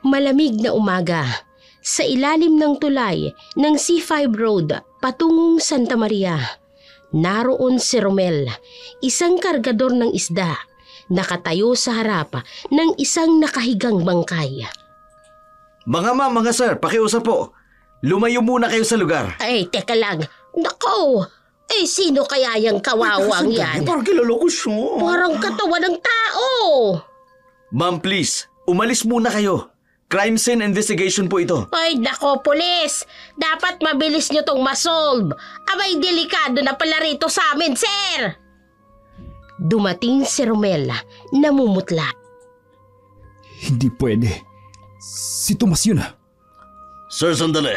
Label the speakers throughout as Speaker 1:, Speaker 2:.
Speaker 1: Malamig na umaga. Sa ilalim ng tulay ng C5 Road patungong Santa Maria, naroon si Romel, isang kargador ng isda, nakatayo sa harap ng isang nakahigang bangkay.
Speaker 2: Mga ma'am, mga sir, pakiusap po. Lumayo muna kayo sa lugar.
Speaker 1: Ay, teka lang. Nako! Sino kaya yung kawawang yan?
Speaker 3: Parang kilala ko siya.
Speaker 1: Parang katawan ng tao.
Speaker 2: Ma'am, please, umalis muna kayo. Crime scene investigation po ito.
Speaker 1: Ay, nako, pulis! Dapat mabilis nyo tong masolve. Abay, delikado na pala rito sa amin, sir! Dumating si Romel, namumutla.
Speaker 4: Hindi pwede. Si Tomas yun ah.
Speaker 3: Sir, sandali.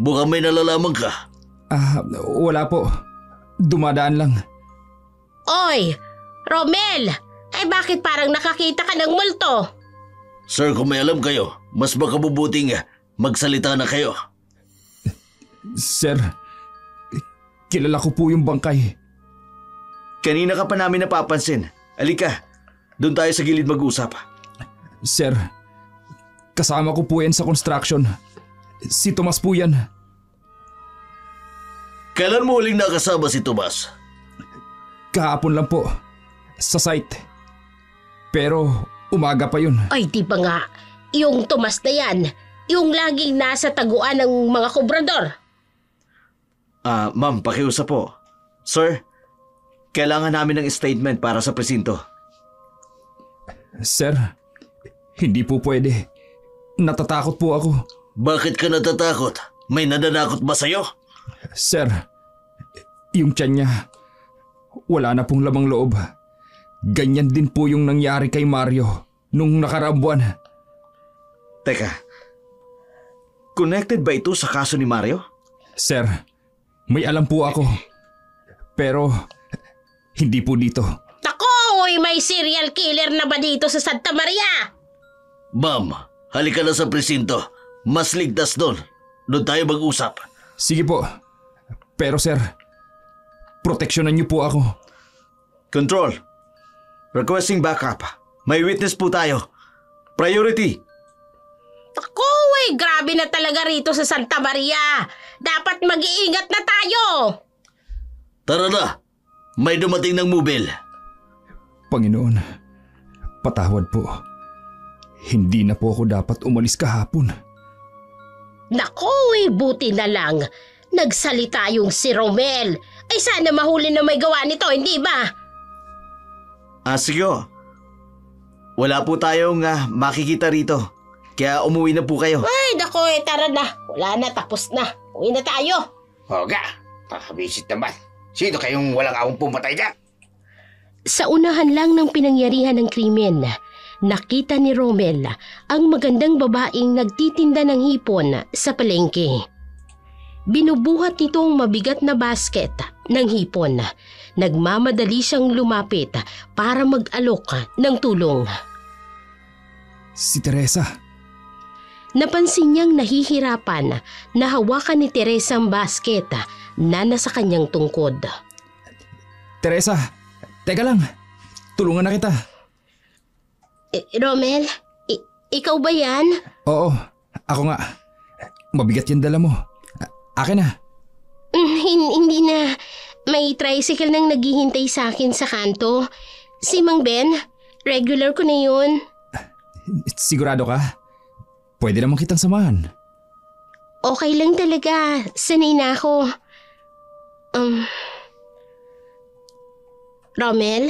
Speaker 3: Mukhang may nalalaman ka.
Speaker 4: Wala po. Dumadaan lang.
Speaker 1: Oy, Romel! Ay, bakit parang nakakita ka ng multo?
Speaker 3: Sir, kung may alam kayo, mas makabubuting magsalita na kayo.
Speaker 4: Sir, kilala ko po yung bangkay.
Speaker 2: Kanina ka pa namin napapansin. Alika, doon tayo sa gilid mag-usap.
Speaker 4: Sir, kasama ko po yan sa construction. Si Tomas po yan.
Speaker 3: Kailan mo huling nakasama si Tomas?
Speaker 4: Kahapon lang po. Sa site. Pero umaga pa yun.
Speaker 1: Ay, di ba nga, yung Tomas na yan, yung laging nasa taguan ng mga kobrador.
Speaker 2: Ma'am, pakiusap po. Sir, kailangan namin ng statement para sa presinto.
Speaker 4: Sir, hindi po pwede. Natatakot po ako.
Speaker 3: Bakit ka natatakot? May nananakot ba sa'yo?
Speaker 4: Sir, yung tiyan niya, wala na pong lamang loob. Ganyan din po yung nangyari kay Mario nung nakaraang buwan.
Speaker 2: Teka, connected ba ito sa kaso ni Mario?
Speaker 4: Sir, may alam po ako. Pero hindi po dito.
Speaker 1: Tako, may serial killer na ba dito sa Santa Maria?
Speaker 3: Ma'am, halika na sa presinto. Mas ligtas doon. Doon tayo mag-usap.
Speaker 4: Sige po. Pero sir, proteksyonan niyo po ako.
Speaker 2: Control. Requesting backup. May witness po tayo. Priority.
Speaker 1: Ako, grabe na talaga rito sa Santa Maria. Dapat mag-iingat na tayo.
Speaker 3: Tara na. May dumating ng mobil.
Speaker 4: Panginoon, patawad po. Hindi na po ako dapat umalis kahapon.
Speaker 1: Nako, buti na lang. Nagsalita yung si Romel. Ay sana mahuli na may gawa nito, hindi ba?
Speaker 2: Sige. Wala po tayong makikita rito. Kaya umuwi na po kayo.
Speaker 1: Ay, nako, tara na. Wala na, tapos na. Uwi na tayo.
Speaker 5: Hoga, pakabisit naman. Sino kayong walang awang pumatay dyan?
Speaker 1: Sa unahan lang ng pinangyarihan ng krimen, nakita ni Romel ang magandang babaeng nagtitinda ng hipon sa palengke. Binubuhat nito ang mabigat na basket ng hipon. Nagmamadali siyang lumapit para mag-alok ng tulong.
Speaker 4: Si Teresa.
Speaker 1: Napansin niyang nahihirapan na hawakan ni Teresa ang basket na nasa kanyang tungkod.
Speaker 4: Teresa, teka lang. Tulungan na kita.
Speaker 1: Romel, ikaw ba yan?
Speaker 4: Oo, ako nga. Mabigat yung dala mo. Akin na.
Speaker 1: Hindi na. May tricycle nang naghihintay sa akin sa kanto. Si Mang Ben, regular ko na yun.
Speaker 4: Sigurado ka? Pwede naman kitang samahan.
Speaker 1: Okay lang talaga. Sanay na ako. Romel,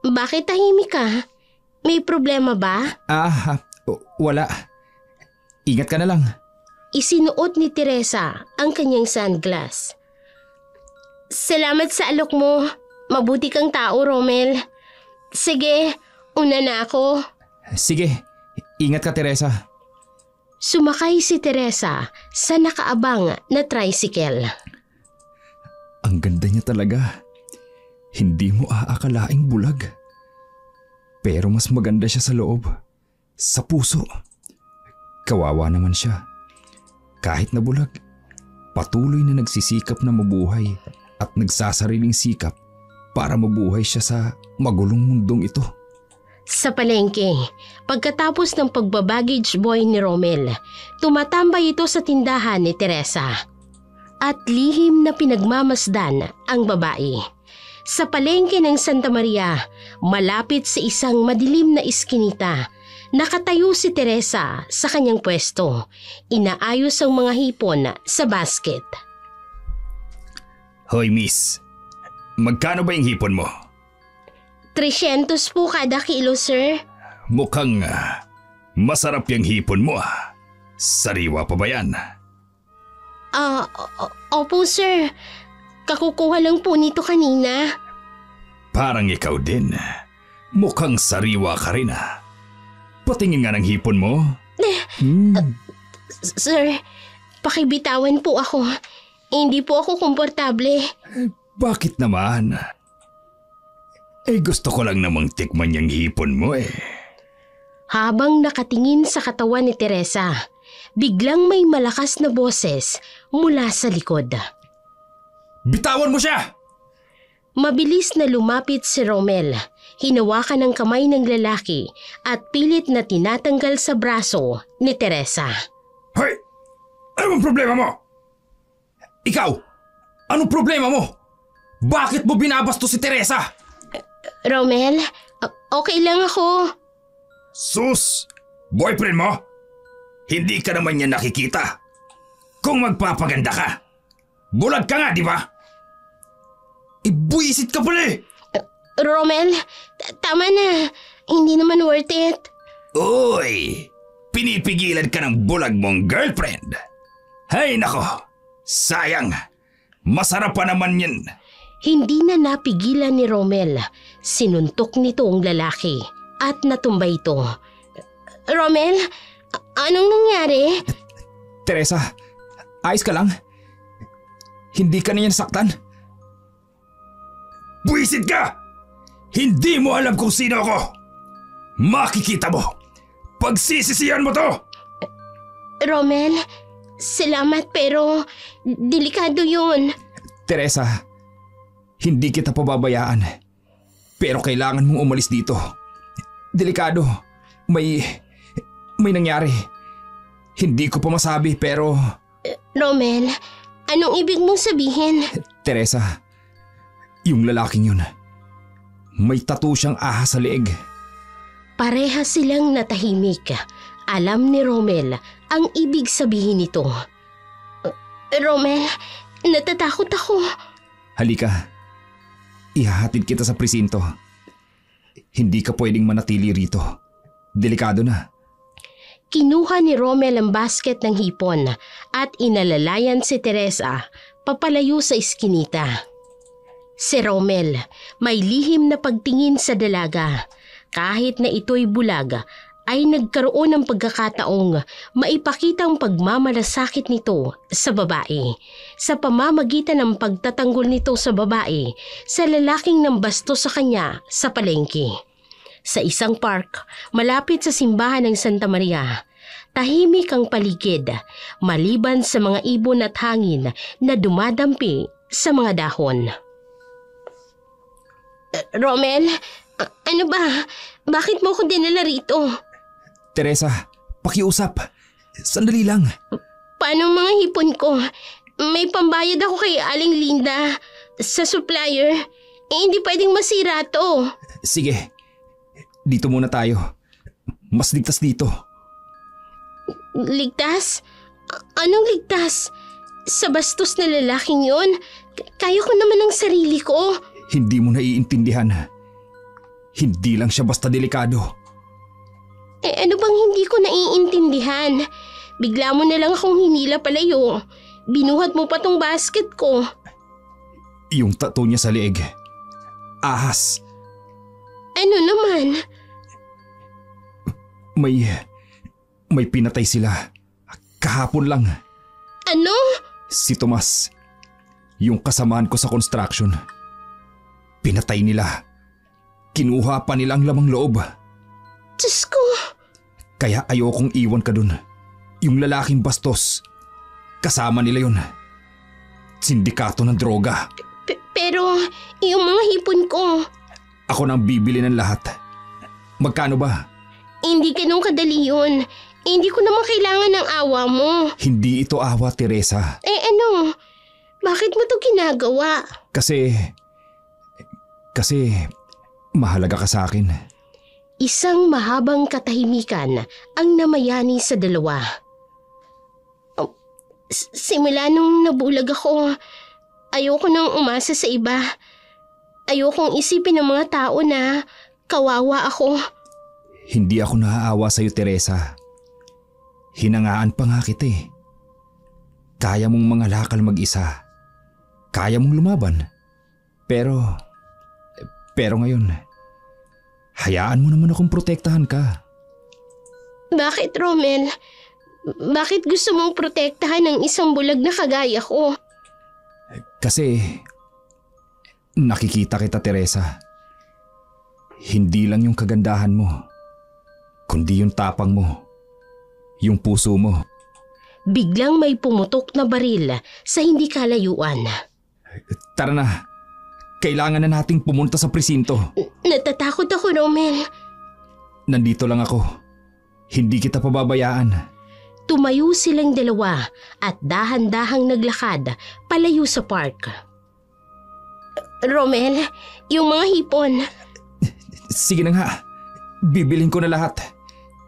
Speaker 1: bakit tahimik ka? May problema ba?
Speaker 4: Wala. Ingat ka na lang.
Speaker 1: Isinuot ni Teresa ang kanyang sunglass. Salamat sa alok mo. Mabuti kang tao, Romel. Sige, una na ako.
Speaker 4: Sige, ingat ka, Teresa.
Speaker 1: Sumakay si Teresa sa nakaabang na tricycle.
Speaker 4: Ang ganda niya talaga. Hindi mo aakalaing bulag. Pero mas maganda siya sa loob. Sa puso. Kawawa naman siya. Kahit na bulag, patuloy na nagsisikap na mabuhay at nagsasariling sikap para mabuhay siya sa magulong mundong ito.
Speaker 1: Sa palengke, pagkatapos ng pagbabaggage boy ni Romel, tumatambay ito sa tindahan ni Teresa. At lihim na pinagmamasdan ang babae. Sa palengke ng Santa Maria, malapit sa isang madilim na iskinita, nakatayo si Teresa sa kanyang pwesto. Inaayos ang mga hipon sa basket.
Speaker 4: Hoy miss, magkano ba yung hipon mo?
Speaker 1: 300 po kada kilo, sir.
Speaker 4: Mukhang masarap yung hipon mo ah. Sariwa pa ba yan?
Speaker 1: Opo, sir. Kakukuha lang po nito kanina.
Speaker 4: Parang ikaw din. Mukhang sariwa ka rin ah. Patingin nga ng hipon mo.
Speaker 1: Sir, pakibitawan po ako. Hindi po ako komportable.
Speaker 4: Bakit naman? Gusto ko lang namang tikman yung hipon mo eh.
Speaker 1: Habang nakatingin sa katawan ni Teresa, biglang may malakas na boses mula sa likod.
Speaker 4: Bitawan mo siya!
Speaker 1: Mabilis na lumapit si Romel. Hinawakan ng kamay ng lalaki at pilit na tinatanggal sa braso ni Teresa.
Speaker 4: Hoy! Ano bang problema mo? Ikaw! Anong problema mo? Bakit mo binabasto si Teresa?
Speaker 1: Romel, okay lang ako.
Speaker 4: Sus! Boyfriend mo? Hindi ka naman niya nakikita. Kung magpapaganda ka, bulag ka nga, di ba? Buwisit ka pala eh!
Speaker 1: Romel, tama na. Hindi naman worth it.
Speaker 4: Uy! Pinipigilan ka ng bulag mong girlfriend. Hay nako! Sayang! Masarap pa naman yan.
Speaker 1: Hindi na napigilan ni Romel. Sinuntok nito ang lalaki at natumbay ito. Romel, anong nangyari?
Speaker 4: Teresa, ayos ka lang? Hindi ka na yan saktan? Buwisit ka! Hindi mo alam kung sino ako! Makikita mo! Pagsisisihan mo to!
Speaker 1: Romel, salamat pero delikado yun.
Speaker 4: Teresa, hindi kita pababayaan. Pero kailangan mong umalis dito. Delikado. May nangyari. Hindi ko pa masabi pero...
Speaker 1: Romel, anong ibig mong sabihin?
Speaker 4: Teresa, yung lalaking yun, may tattoo siyang ahas sa leeg.
Speaker 1: Pareha silang natahimik. Alam ni Romel ang ibig sabihin nito. Romel, natatakot ako.
Speaker 4: Halika, ihahatid kita sa presinto. Hindi ka pwedeng manatili rito. Delikado na.
Speaker 1: Kinuha ni Romel ang basket ng hipon at inalalayan si Teresa papalayo sa iskinita. Si Romel may lihim na pagtingin sa dalaga. Kahit na ito'y bulag, ay nagkaroon ng pagkakataong maipakitang pagmamalasakit nito sa babae sa pamamagitan ng pagtatanggol nito sa babae sa lalaking nambasto sa kanya sa palengke. Sa isang park, malapit sa simbahan ng Santa Maria, tahimik ang paligid maliban sa mga ibon at hangin na dumadampi sa mga dahon. Romel, ano ba? Bakit mo ko dinala rito?
Speaker 4: Teresa, pakiusap. Sandali lang.
Speaker 1: Paano mga hipon ko? May pambayad ako kay Aling Linda sa supplier. Hindi pwedeng masira to.
Speaker 4: Sige, dito muna tayo. Mas ligtas dito.
Speaker 1: Ligtas? Anong ligtas? Sa bastos na lalaking yon, kaya ko naman ang sarili ko.
Speaker 4: Hindi mo naiintindihan. Hindi lang siya basta delikado.
Speaker 1: Ano bang hindi ko naiintindihan? Bigla mo na lang akong hinila palayo. Binuhat mo pa tong basket ko.
Speaker 4: Yung tattoo niya sa leeg. Ahas.
Speaker 1: Ano naman?
Speaker 4: May pinatay sila. Kahapon lang.
Speaker 1: Ano?
Speaker 4: Si Tomas. Yung kasamaan ko sa construction. Pinatay nila. Kinuha pa nila ang lamang loob.
Speaker 1: Diyos ko.
Speaker 4: Kaya ayokong iwan ka dun. Yung lalaking bastos. Kasama nila yun. Sindikato ng droga.
Speaker 1: Pero yung mga hipon ko.
Speaker 4: Ako nang bibili ng lahat. Magkano ba?
Speaker 1: Hindi ganun kadali yun. Hindi ko naman kailangan ng awa mo.
Speaker 4: Hindi ito awa, Teresa.
Speaker 1: Ano? Bakit mo to ginagawa?
Speaker 4: Kasi mahalaga ka sa akin.
Speaker 1: Isang mahabang katahimikan ang namayani sa dalawa. Simula nung nabulag ako, ayoko nang umasa sa iba. Ayokong isipin ng mga tao na kawawa ako.
Speaker 4: Hindi ako naaawa sa'yo, Teresa. Hinangaan pa nga kita eh. Kaya mong mangalakal mag-isa. Kaya mong lumaban. Pero ngayon, hayaan mo naman akong protektahan ka.
Speaker 1: Bakit, Romel? Bakit gusto mong protektahan ng isang bulag na kagaya ko?
Speaker 4: Kasi nakikita kita, Teresa. Hindi lang yung kagandahan mo, kundi yung tapang mo, yung puso mo.
Speaker 1: Biglang may pumutok na baril sa hindi kalayuan.
Speaker 4: Tara na. Kailangan na nating pumunta sa presinto.
Speaker 1: Natatakot ako, Romel.
Speaker 4: Nandito lang ako. Hindi kita pababayaan.
Speaker 1: Tumayo silang dalawa at dahan-dahang naglakad palayo sa park. Romel, yung mga hipon.
Speaker 4: Sige na nga. Bibilhin ko na lahat.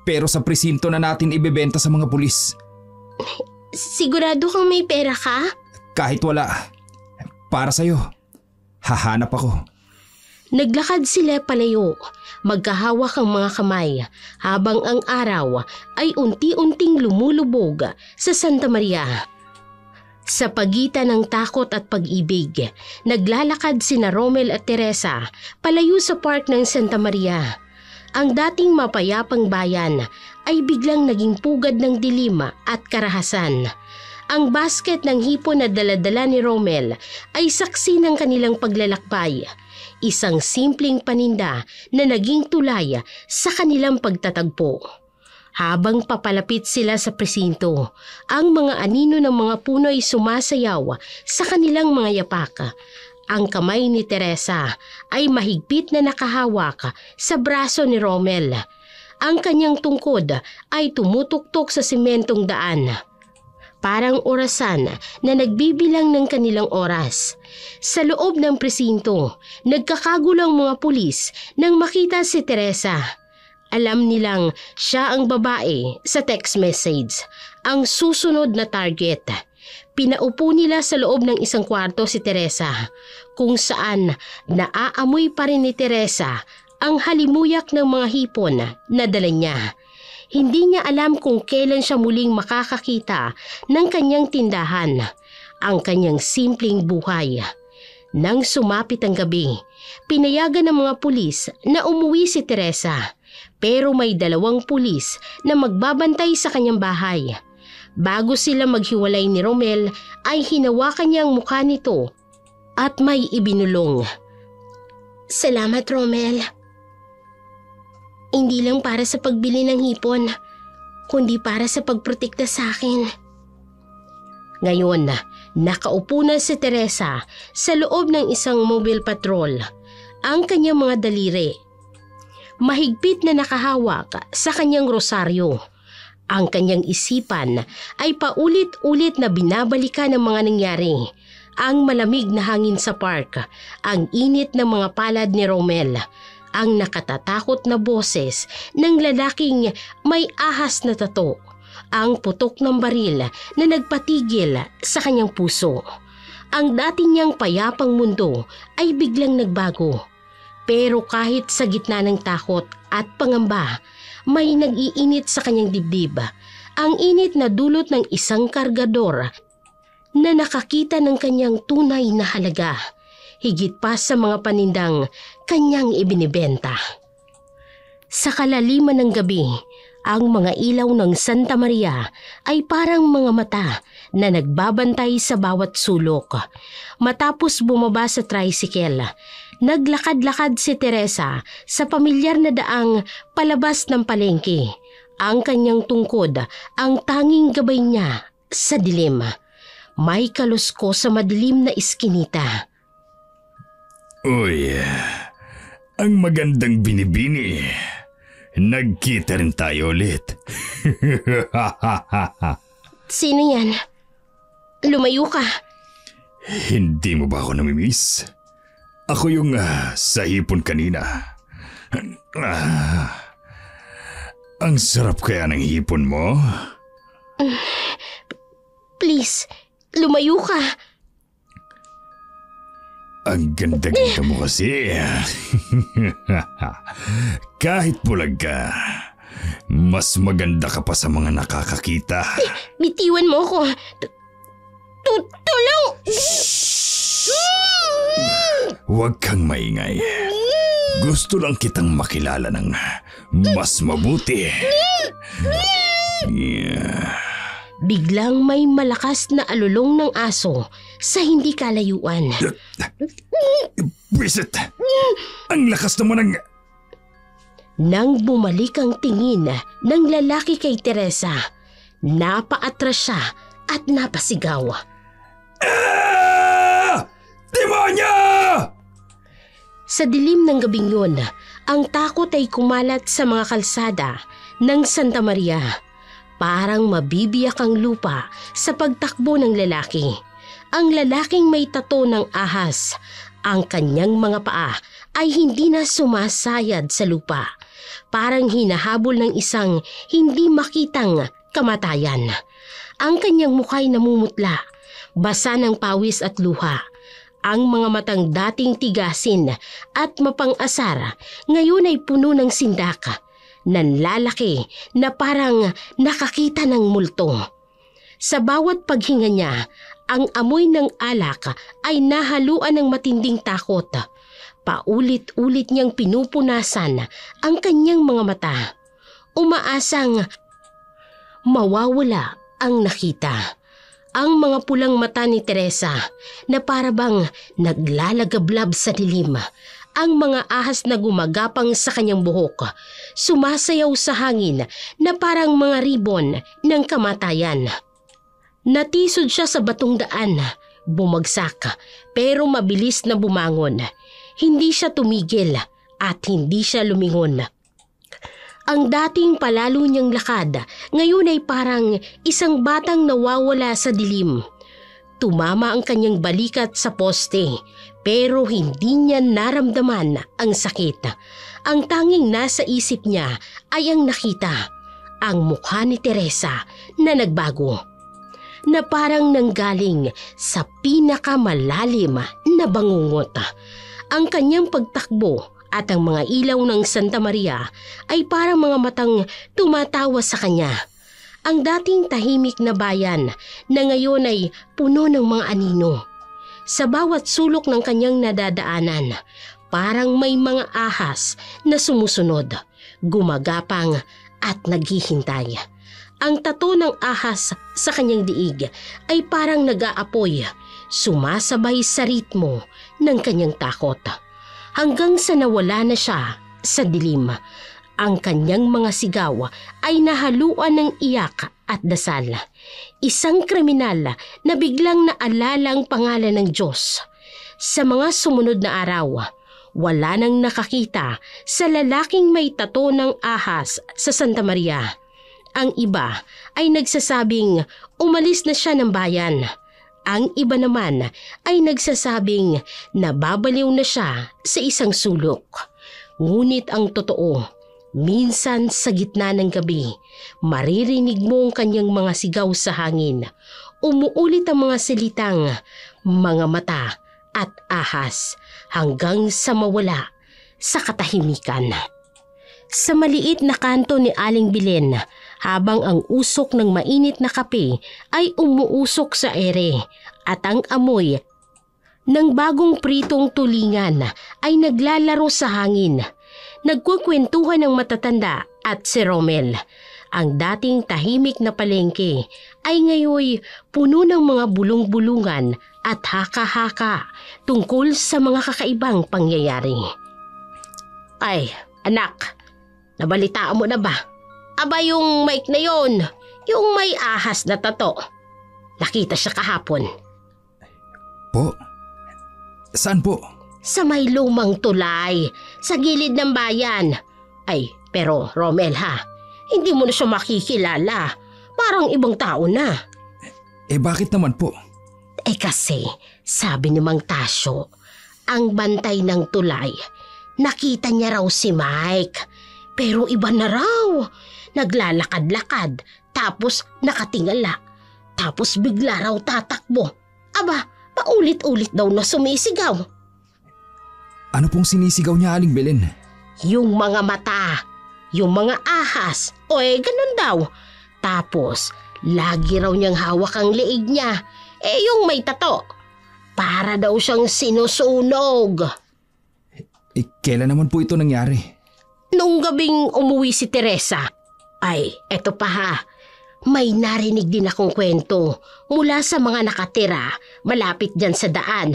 Speaker 4: Pero sa presinto na natin ibebenta sa mga pulis.
Speaker 1: Sigurado kang may pera ka?
Speaker 4: Kahit wala. Para sa'yo. Hahanap ako.
Speaker 1: Naglakad sila palayo, magkahawak ang mga kamay, habang ang araw ay unti-unting lumulubog sa Santa Maria. Sa pagitan ng takot at pag-ibig, naglalakad sina Romel at Teresa palayo sa park ng Santa Maria. Ang dating mapayapang bayan ay biglang naging pugad ng dilim at karahasan. Ang basket ng hipon na daladala ni Romel ay saksi ng kanilang paglalakbay. Isang simpleng paninda na naging tulay sa kanilang pagtatagpo. Habang papalapit sila sa presinto, ang mga anino ng mga puno ay sumasayaw sa kanilang mga yapak. Ang kamay ni Teresa ay mahigpit na nakahawak sa braso ni Romel. Ang kanyang tungkod ay tumutuktok sa sementong daan. Parang orasan na nagbibilang ng kanilang oras. Sa loob ng presinto, nagkakagulang mga pulis nang makita si Teresa. Alam nilang siya ang babae sa text message, ang susunod na target. Pinaupo nila sa loob ng isang kwarto si Teresa, kung saan naaamoy pa rin ni Teresa ang halimuyak ng mga hipon na dala niya. Hindi niya alam kung kailan siya muling makakakita ng kanyang tindahan, ang kanyang simpleng buhay. Nang sumapit ang gabi, pinayagan ng mga pulis na umuwi si Teresa, pero may 2 pulis na magbabantay sa kanyang bahay. Bago sila maghiwalay ni Romel ay hinawakan niya ang mukha nito at may ibinulong. Salamat, Romel. Hindi lang para sa pagbili ng hipon, kundi para sa pagprotekta sa akin. Ngayon, nakaupo na si Teresa sa loob ng isang mobile patrol. Ang kanyang mga daliri, mahigpit na nakahawak sa kanyang rosaryo. Ang kanyang isipan ay paulit-ulit na binabalikan ng mga nangyari. Ang malamig na hangin sa park, ang init ng mga palad ni Romel, ang nakatatakot na boses ng lalaking may ahas na tato, ang putok ng baril na nagpatigil sa kanyang puso. Ang dati niyang payapang mundo ay biglang nagbago. Pero kahit sa gitna ng takot at pangamba, may nag-iinit sa kanyang dibdib. Ang init na dulot ng isang kargador na nakakita ng kanyang tunay na halaga, higit pa sa mga panindang kanyang ibinibenta. Sa kalaliman ng gabi, ang mga ilaw ng Santa Maria ay parang mga mata na nagbabantay sa bawat sulok. Matapos bumaba sa tricycle, naglakad-lakad si Teresa sa pamilyar na daang palabas ng palengke. Ang kanyang tungkod ang tanging gabay niya sa dilim. May kalusko sa madilim na iskinita.
Speaker 6: Uy, ang magandang binibini.
Speaker 4: Nagkita rin tayo ulit.
Speaker 1: Sino yan? Lumayo ka.
Speaker 4: Hindi mo ba ako namimiss? Ako yung sa hipon kanina. Ang sarap kaya ng hipon mo?
Speaker 1: Please, lumayo ka.
Speaker 4: Ang ganda-ganda mo kasi. Kahit bulag ka, mas maganda ka pa sa mga nakakakita.
Speaker 1: Bitiwan mo ako. Tulong!
Speaker 4: Huwag kang maingay. Gusto lang kitang makilala ng mas mabuti.
Speaker 1: Biglang may malakas na alulong ng aso sa hindi kalayuan.
Speaker 4: Bisit! Ang lakas naman ng...
Speaker 1: Nang bumalik ang tingin ng lalaki kay Teresa, napaatras siya at napasigaw.
Speaker 4: Demonyo!
Speaker 1: Sa dilim ng gabing yun, ang takot ay kumalat sa mga kalsada ng Santa Maria. Parang mabibiyak ang lupa sa pagtakbo ng lalaki. Ang lalaking may tato ng ahas. Ang kanyang mga paa ay hindi na sumasayad sa lupa. Parang hinahabol ng isang hindi makitang kamatayan. Ang kanyang muka'y namumutla, basa ng pawis at luha. Ang mga matang dating tigasin at mapang-asar ngayon ay puno ng sindaka. Nanlalaki na parang nakakita ng multo. Sa bawat paghinga niya, ang amoy ng alak ay nahaluan ng matinding takot. Paulit-ulit niyang pinupunasan ang kanyang mga mata. Umaasang mawawala ang nakita. Ang mga pulang mata ni Teresa na parabang naglalagablab sa dilim. Ang mga ahas na gumagapang sa kanyang buhok, sumasayaw sa hangin na parang mga ribon ng kamatayan. Natisod siya sa batong daan, bumagsak, pero mabilis na bumangon. Hindi siya tumigil at hindi siya lumingon. Ang dating palalo niyang lakad, ngayon ay parang isang batang nawawala sa dilim. Tumama ang kanyang balikat sa poste, pero hindi niya naramdaman ang sakit. Ang tanging nasa isip niya ay ang nakita, ang mukha ni Teresa na nagbago, na parang nanggaling sa pinakamalalim na bangungot. Ang kanyang pagtakbo at ang mga ilaw ng Santa Maria ay parang mga matang tumatawa sa kanya. Ang dating tahimik na bayan na ngayon ay puno ng mga anino. Sa bawat sulok ng kanyang nadadaanan, parang may mga ahas na sumusunod, gumagapang at naghihintay. Ang tato ng ahas sa kanyang diig ay parang nag-aapoy, sumasabay sa ritmo ng kanyang takot. Hanggang sa nawala na siya sa dilim. Ang kanyang mga sigaw ay nahaluan ng iyak at dasal. Isang kriminal na biglang naalala ang pangalan ng Diyos. Sa mga sumunod na araw, wala nang nakakita sa lalaking may tato ng ahas sa Santa Maria. Ang iba ay nagsasabing umalis na siya ng bayan. Ang iba naman ay nagsasabing nababaliw na siya sa isang sulok. Ngunit ang totoo, minsan sa gitna ng gabi, maririnig mo ang kanyang mga sigaw sa hangin. Umuulit ang mga salitang, mga mata at ahas hanggang sa mawala sa katahimikan. Sa maliit na kanto ni Aling Bilen, habang ang usok ng mainit na kape ay umuusok sa ere at ang amoy ng bagong pritong tulingan ay naglalaro sa hangin. Nagkukwentuhan ng matatanda at si Romel. Ang dating tahimik na palengke ay ngayon puno ng mga bulong-bulungan at haka-haka tungkol sa mga kakaibang pangyayari. Ay, anak, nabalitaan mo na ba? Aba yung mic na yon, yung may ahas na tato. Nakita siya kahapon.
Speaker 4: Po? Saan po?
Speaker 1: Sa may lumang tulay, sa gilid ng bayan. Ay, Pero Romel ha, hindi mo na siya makikilala. Parang ibang tao na.
Speaker 4: Bakit naman po?
Speaker 1: Kasi, sabi ni Mang Tasyo, ang bantay ng tulay, nakita niya raw si Mike. Pero iba na raw. Naglalakad-lakad, tapos nakatingala. Tapos bigla raw tatakbo. Aba, paulit-ulit daw na sumisigaw.
Speaker 4: Ano pong sinisigaw niya, Aling Belen?
Speaker 1: Yung mga mata, yung mga ahas, ganun daw. Tapos, lagi raw niyang hawak ang leeg niya. Yung may tato. Para daw siyang sinusunog.
Speaker 4: Kailan naman po ito nangyari?
Speaker 1: Nung gabing umuwi si Teresa. Eto pa ha. May narinig din akong kwento mula sa mga nakatira malapit dyan sa daan.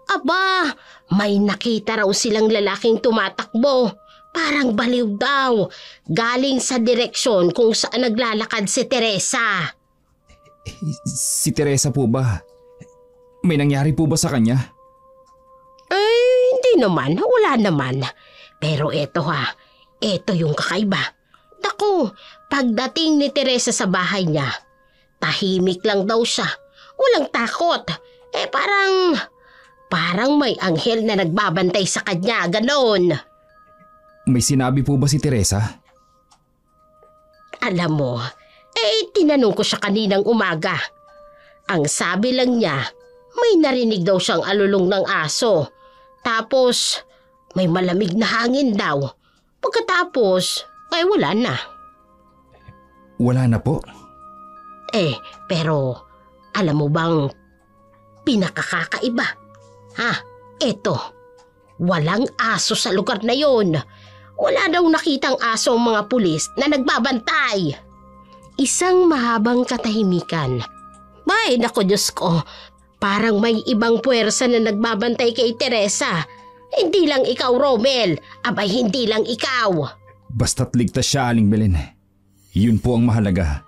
Speaker 1: Aba, may nakita raw silang lalaking tumatakbo. Parang baliw daw. Galing sa direksyon kung saan naglalakad si Teresa.
Speaker 4: Si Teresa po ba? May nangyari po ba sa kanya?
Speaker 1: Hindi naman. Wala naman. Pero eto ha. Eto yung kakaiba. Naku, pagdating ni Teresa sa bahay niya, tahimik lang daw siya. Walang takot. Parang may anghel na nagbabantay sa kanya. Ganon.
Speaker 4: May sinabi po ba si Teresa?
Speaker 1: Alam mo, tinanong ko siya kaninang umaga. Ang sabi lang niya, may narinig daw siyang alulong ng aso. Tapos, may malamig na hangin daw. Pagkatapos, wala na.
Speaker 4: Wala na po?
Speaker 1: Pero, alam mo bang pinakakakaiba? Eto, walang aso sa lugar na yon. Wala daw nakitang aso ang mga pulis na nagbabantay. Isang mahabang katahimikan. Naku Diyos ko, parang may ibang puwersa na nagbabantay kay Teresa. Hindi lang ikaw, Romel. Hindi lang ikaw.
Speaker 4: Basta't ligtas siya, Aling Belen. Yun po ang mahalaga.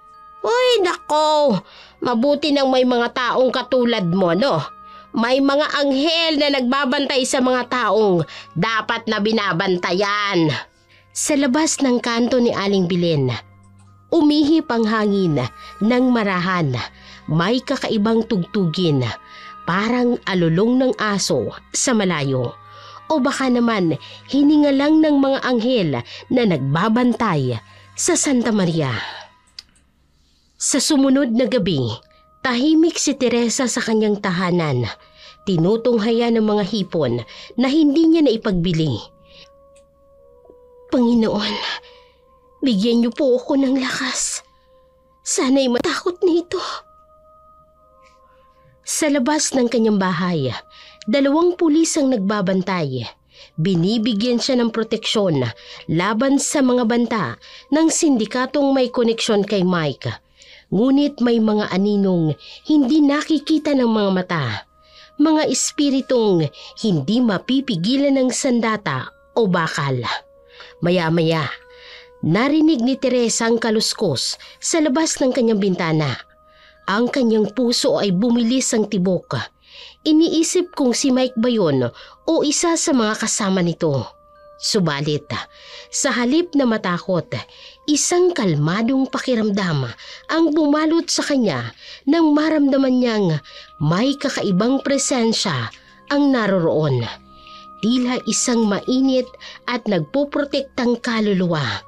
Speaker 1: Nako. Mabuti nang may mga taong katulad mo, no? May mga anghel na nagbabantay sa mga taong dapat na binabantayan. Sa labas ng kanto ni Aling Belen, umihip ang hangin ng marahan. May kakaibang tugtugin, parang alulong ng aso sa malayo. O baka naman hininga lang ng mga anghel na nagbabantay sa Santa Maria. Sa sumunod na gabi, tahimik si Teresa sa kanyang tahanan. Tinutunghayan ng mga hipon na hindi niya naipagbili. Panginoon, bigyan niyo po ako ng lakas. Sana'y matakot nito. Sa labas ng kanyang bahay, 2 pulis ang nagbabantay. Binibigyan siya ng proteksyon laban sa mga banta ng sindikatong may koneksyon kay Mike. Ngunit may mga aninong hindi nakikita ng mga mata. Mga espiritong hindi mapipigilan ng sandata o bakal. Maya-maya, narinig ni Teresa ang kaluskos sa labas ng kanyang bintana. Ang kanyang puso ay bumilis ang tibok. Iniisip kung si Mike ba yun o isa sa mga kasama nito. Subalit, sa halip na matakot, isang kalmadong pakiramdam ang bumalot sa kanya nang maramdaman niyang may kakaibang presensya ang naroroon. Tila isang mainit at nagpoprotektang kaluluwa.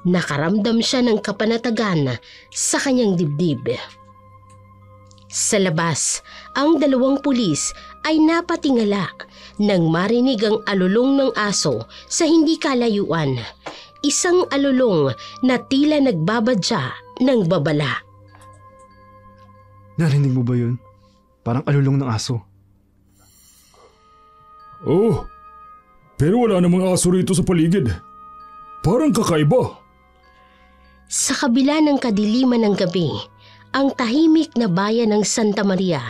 Speaker 1: Nakaramdam siya ng kapanatagan sa kanyang dibdib. Sa labas, ang 2 pulis ay napatingala nang marinig ang alulong ng aso sa hindi kalayuan. Isang alulong na tila nagbabadya ng babala.
Speaker 6: Narinig mo ba yun? Parang alulong ng aso.
Speaker 7: Oh, pero wala namang aso rito sa paligid. Parang kakaiba.
Speaker 1: Sa kabila ng kadiliman ng gabi, ang tahimik na bayan ng Santa Maria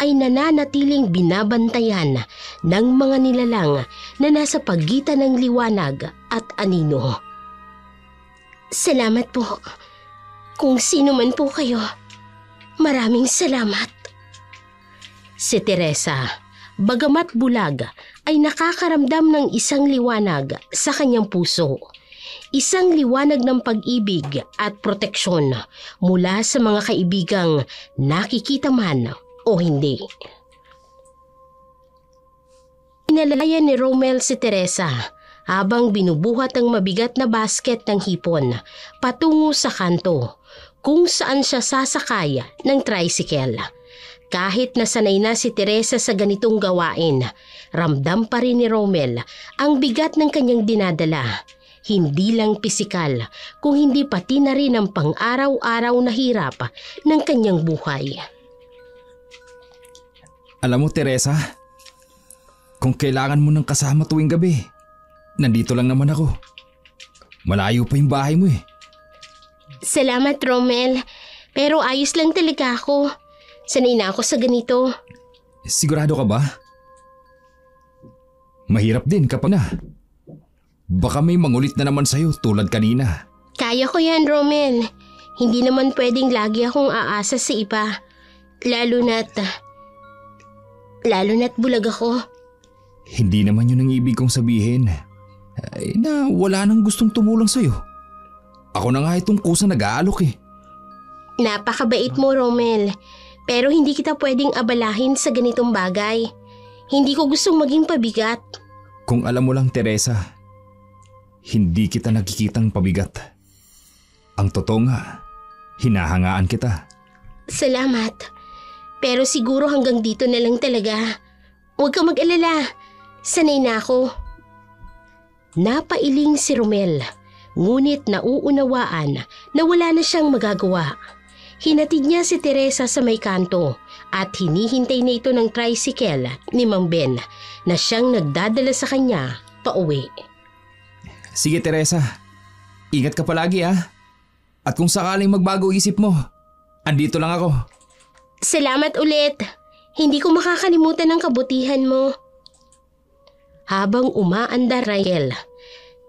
Speaker 1: ay nananatiling binabantayan ng mga nilalang na nasa pagitan ng liwanag at anino. Salamat po. Kung sino man po kayo, maraming salamat. Si Teresa, bagamat bulag, ay nakakaramdam ng isang liwanag sa kanyang puso. Isang liwanag ng pag-ibig at proteksyon mula sa mga kaibigang nakikita man o hindi. Pinalaya ni Romel si Teresa habang binubuhat ang mabigat na basket ng hipon patungo sa kanto kung saan siya sasakay ng tricycle. Kahit nasanay na si Teresa sa ganitong gawain, ramdam pa rin ni Romel ang bigat ng kanyang dinadala. Hindi lang pisikal, kung hindi pati na rin ang pang-araw-araw na hirap ng kanyang buhay.
Speaker 4: Alam mo, Teresa, kung kailangan mo ng kasama tuwing gabi, nandito lang naman ako. Malayo pa yung bahay mo eh.
Speaker 1: Salamat, Romel. Pero ayos lang talaga ako. Sanay na ako sa ganito.
Speaker 4: Sigurado ka ba? Mahirap din kapag na. Baka may mangulit na naman sa'yo tulad kanina.
Speaker 1: Kaya ko yan, Romel. Hindi naman pwedeng lagi akong aasa sa iba. Lalo na't bulag ako.
Speaker 4: Hindi naman yun ang ibig kong sabihin. Na wala nang gustong tumulong sa'yo. Ako na nga itong kusa nag-aalok eh.
Speaker 1: Napakabait mo, Romel. Pero hindi kita pwedeng abalahin sa ganitong bagay. Hindi ko gustong maging pabigat.
Speaker 4: Kung alam mo lang, Teresa, hindi kita nakikitang pabigat. Ang totoo nga, hinahangaan kita.
Speaker 1: Salamat. Pero siguro hanggang dito na lang talaga. Huwag kang mag-alala. Sanay na ako. Napailing si Romel, ngunit nauunawaan na wala na siyang magagawa. Hinatid niya si Teresa sa may kanto at hinihintay na ito ng tricycle ni Mang Ben na siyang nagdadala sa kanya pauwi.
Speaker 4: Sige, Teresa. Ingat ka palagi ah. At kung sakaling magbago isip mo, andito lang ako.
Speaker 1: Salamat ulit. Hindi ko makakalimutan ang kabutihan mo. Habang umaandar Rael,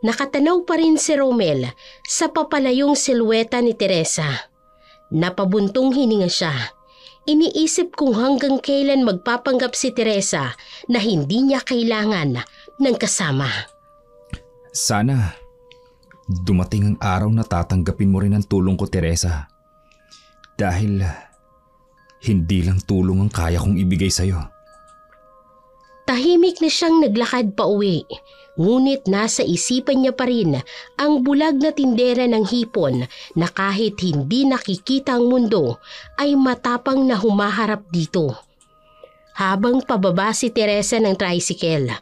Speaker 1: nakatanaw pa rin si Romel sa papalayong silweta ni Teresa. Napabuntong hininga siya. Iniisip kung hanggang kailan magpapanggap si Teresa na hindi niya kailangan ng kasama.
Speaker 4: Sana dumating ang araw na tatanggapin mo rin ang tulong ko, Teresa. Dahil hindi lang tulong ang kaya kong ibigay sa'yo.
Speaker 1: Tahimik na siyang naglakad pa uwi. Ngunit nasa isipan niya pa rin ang bulag na tindera ng hipon na kahit hindi nakikita ang mundo ay matapang na humaharap dito. Habang pababa si Teresa ng tricycle,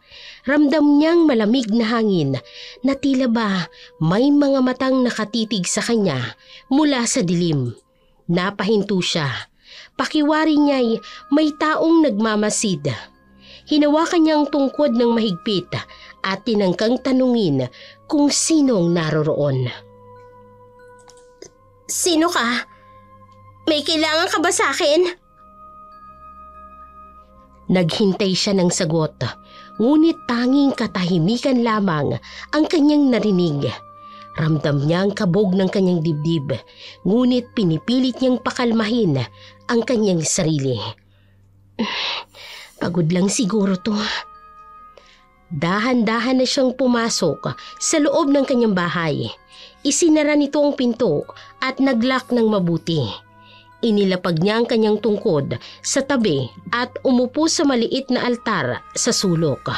Speaker 1: ramdam niyang malamig na hangin na tila ba may mga matang nakatitig sa kanya mula sa dilim. Napahinto siya. Pakiwari niya'y may taong nagmamasid. Hinawakan niya ang tungkod ng mahigpit at tinangkang tanungin kung sinong naroroon. Sino ka? May kailangan ka ba sa akin? Naghintay siya ng sagot, ngunit tanging katahimikan lamang ang kanyang narinig. Ramdam niya ang kabog ng kanyang dibdib, ngunit pinipilit niyang pakalmahin ang kanyang sarili. Pagod lang siguro to. Dahan-dahan na siyang pumasok sa loob ng kanyang bahay. Isinara nito ang pinto at naglock ng mabuti. Inilapag niya ang kanyang tungkod sa tabi at umupo sa maliit na altar sa sulok,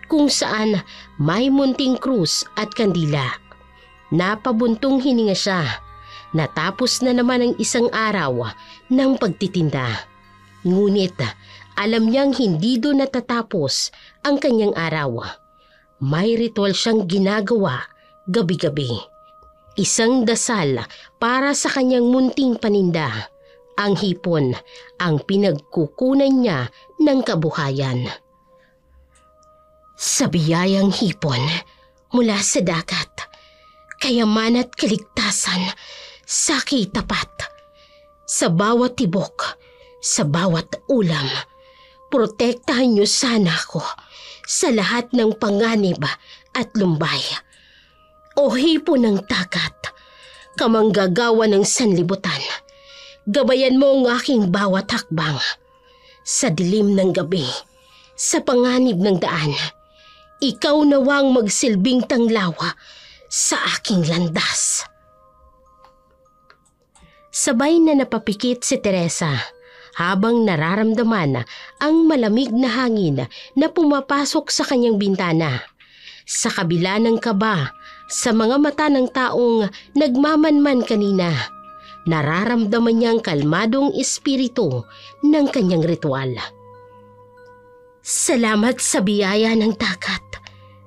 Speaker 1: kung saan may munting krus at kandila. Napabuntong hininga siya. Natapos na naman ang isang araw ng pagtitinda. Ngunit alam niyang hindi doon natatapos ang kanyang araw. May ritual siyang ginagawa gabi-gabi. Isang dasal para sa kanyang munting paninda. Ang hipon ang pinagkukunan niya ng kabuhayan. Sa biyayang hipon mula sa dagat, kayaman at kaligtasan sa aking tapat. Sa bawat tibok, sa bawat ulam, protektahan niyo sana ako sa lahat ng panganib at lumbay. O hipon ng dagat, kamanggagawa ng sanlibutan, gabayan mo ang aking bawat hakbang. Sa dilim ng gabi, sa panganib ng daan, ikaw nawang magsilbing tanglawa sa aking landas. Sabay na napapikit si Teresa habang nararamdaman ang malamig na hangin na pumapasok sa kanyang bintana. Sa kabila ng kaba sa mga mata ng taong nagmamanman kanina, nararamdaman niya ang kalmadong espiritu ng kanyang ritual. Salamat sa biyaya ng dagat,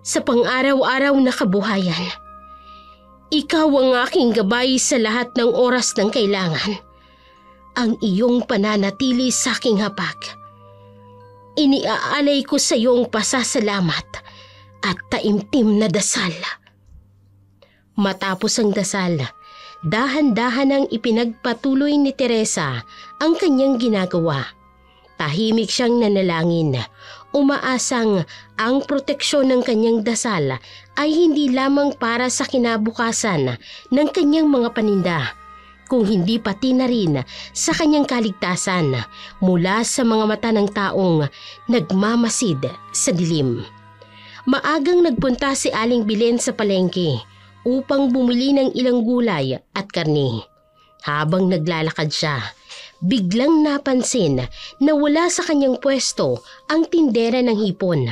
Speaker 1: sa pang-araw-araw na kabuhayan. Ikaw ang aking gabay sa lahat ng oras ng kailangan. Ang iyong pananatili sa aking hapag. Iniaalay ko sa iyong pasasalamat at taimtim na dasal. Matapos ang dasal, dahan-dahan ang ipinagpatuloy ni Teresa ang kanyang ginagawa. Tahimik siyang nanalangin, umaasang ang proteksyon ng kanyang dasal ay hindi lamang para sa kinabukasan ng kanyang mga paninda, kung hindi pati na rin sa kanyang kaligtasan mula sa mga mata ng taong nagmamasid sa dilim. Maagang nagpunta si Aling Bilen sa palengke upang bumili ng ilang gulay at karne. Habang naglalakad siya, biglang napansin na wala sa kanyang pwesto ang tindera ng hipon.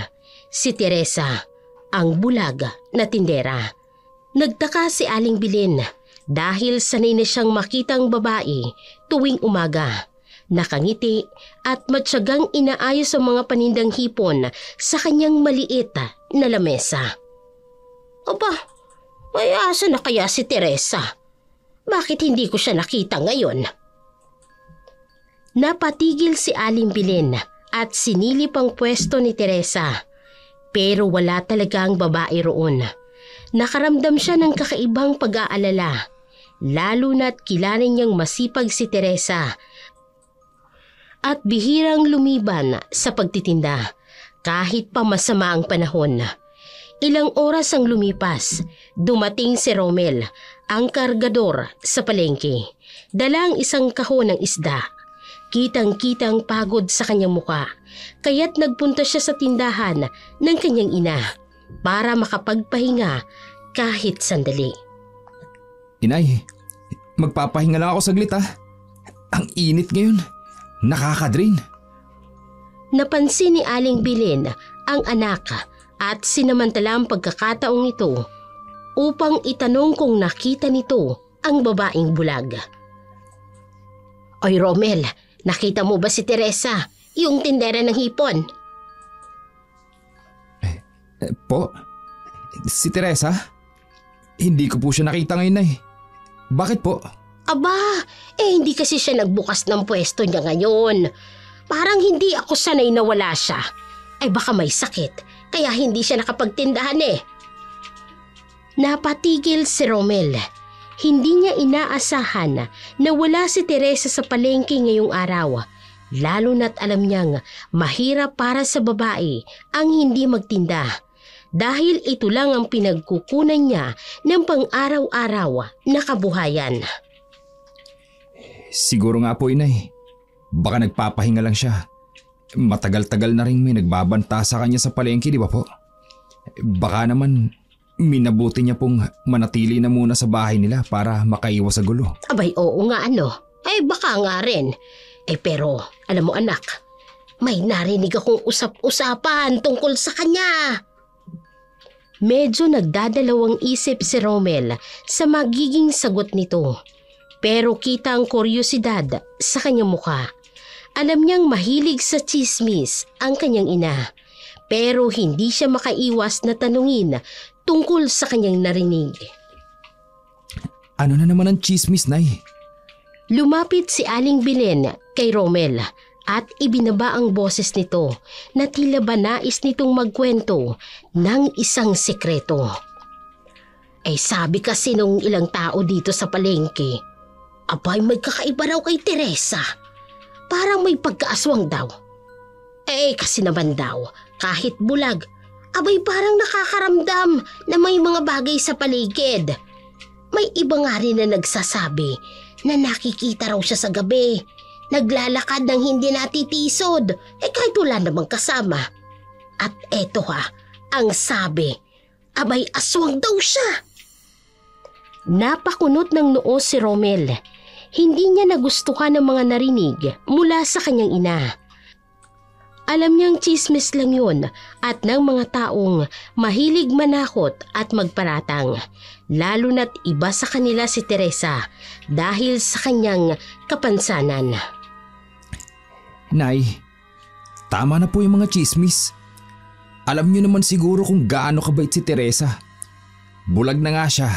Speaker 1: Si Teresa, ang bulag na tindera. Nagtaka si Aling Bilen dahil sanay na siyang makitang babae tuwing umaga. Nakangiti at matyagang inaayos ang mga panindang hipon sa kanyang maliit na lamesa. Aba, may asa na kaya si Teresa? Bakit hindi ko siya nakita ngayon? Napatigil si Aling Bilen at sinilip ang pwesto ni Teresa. Pero wala talaga ang babae roon. Nakaramdam siya ng kakaibang pag-aalala, lalo na't kilala niyang masipag si Teresa at bihirang lumiban sa pagtitinda kahit pa masama ang panahon. Ilang oras ang lumipas, dumating si Romel, ang kargador sa palengke. Dala ang isang kahon ng isda. Kitang-kitang pagod sa kanyang muka, kaya't nagpunta siya sa tindahan ng kanyang ina para makapagpahinga kahit sandali.
Speaker 4: Inay, magpapahinga lang ako saglit ha. Ang init ngayon. Nakakadrain.
Speaker 1: Napansin ni Aling Bilen ang anak at sinamantala ang pagkakataong ito upang itanong kung nakita nito ang babaeng bulag. Oy Romel, nakita mo ba si Teresa, yung tindera ng hipon?
Speaker 4: Po? Si Teresa? Hindi ko po siya nakita ngayon, Nay. Bakit po?
Speaker 1: Aba, hindi kasi siya nagbukas ng pwesto niya ngayon. Parang hindi ako sanay na wala siya. Ay baka may sakit, kaya hindi siya nakapagtindahan eh. Napatigil si Romel. Hindi niya inaasahan na wala si Teresa sa palengke ngayong araw. Lalo na't alam niyang mahirap para sa babae ang hindi magtinda. Dahil ito lang ang pinagkukunan niya ng pang-araw-araw na kabuhayan.
Speaker 4: Siguro nga po, Inay. Baka nagpapahinga lang siya. Matagal-tagal na rin may nagbabanta sa kanya sa palengke, di ba po? Baka naman minabuti niya pong manatili na muna sa bahay nila para makaiwas sa gulo.
Speaker 1: Abay, oo nga ano. Ay baka nga rin. Pero alam mo anak, may narinig akong usap-usapan tungkol sa kanya. Medyo nagdadalawang isip si Romel sa magiging sagot nito. Pero kita ang kuryosidad sa kanyang mukha. Alam niyang mahilig sa chismis ang kanyang ina. Pero hindi siya makaiwas na tanungin tungkol sa kanyang narinig.
Speaker 4: Ano na naman ang chismis, Nay?
Speaker 1: Lumapit si Aling Bilen kay Romel at ibinaba ang boses nito na tila ba nais nitong magkwento ng isang sekreto. Sabi kasi nung ilang tao dito sa palengke, abay may kakaiba raw kay Teresa. Parang may pagkaaswang daw. Kasi naman daw, kahit bulag, abay parang nakakaramdam na may mga bagay sa paligid. May iba nga rin na nagsasabi na nakikita raw siya sa gabi. Naglalakad ng hindi natitisod, kahit wala namang kasama. At eto ang sabi, abay aswang daw siya. Napakunot ng noo si Romel. Hindi niya nagustuhan ang mga narinig mula sa kanyang ina. Alam niyang tsismis lang yun at ng mga taong mahilig manakot at magparatang. Lalo na't iba sa kanila si Teresa dahil sa kanyang kapansanan.
Speaker 4: Nay, tama na po yung mga tsismis. Alam niyo naman siguro kung gaano kabait si Teresa. Bulag na nga siya.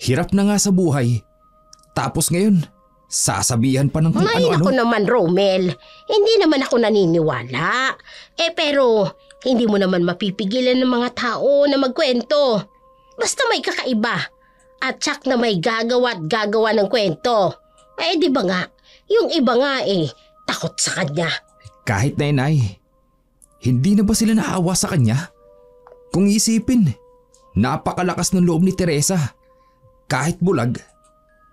Speaker 4: Hirap na nga sa buhay. Tapos ngayon, sasabihan pa ng kung
Speaker 1: Ay,
Speaker 4: ano-ano.
Speaker 1: ako naman, Romel. Hindi naman ako naniniwala. Pero hindi mo naman mapipigilan ng mga tao na magkwento. Basta may kakaiba. At tsak na may gagawa at gagawa ng kwento. Di ba nga? Yung iba nga takot sa kanya.
Speaker 4: Kahit na inay, hindi na ba sila naawa sa kanya? Kung isipin, napakalakas ng loob ni Teresa. Kahit bulag,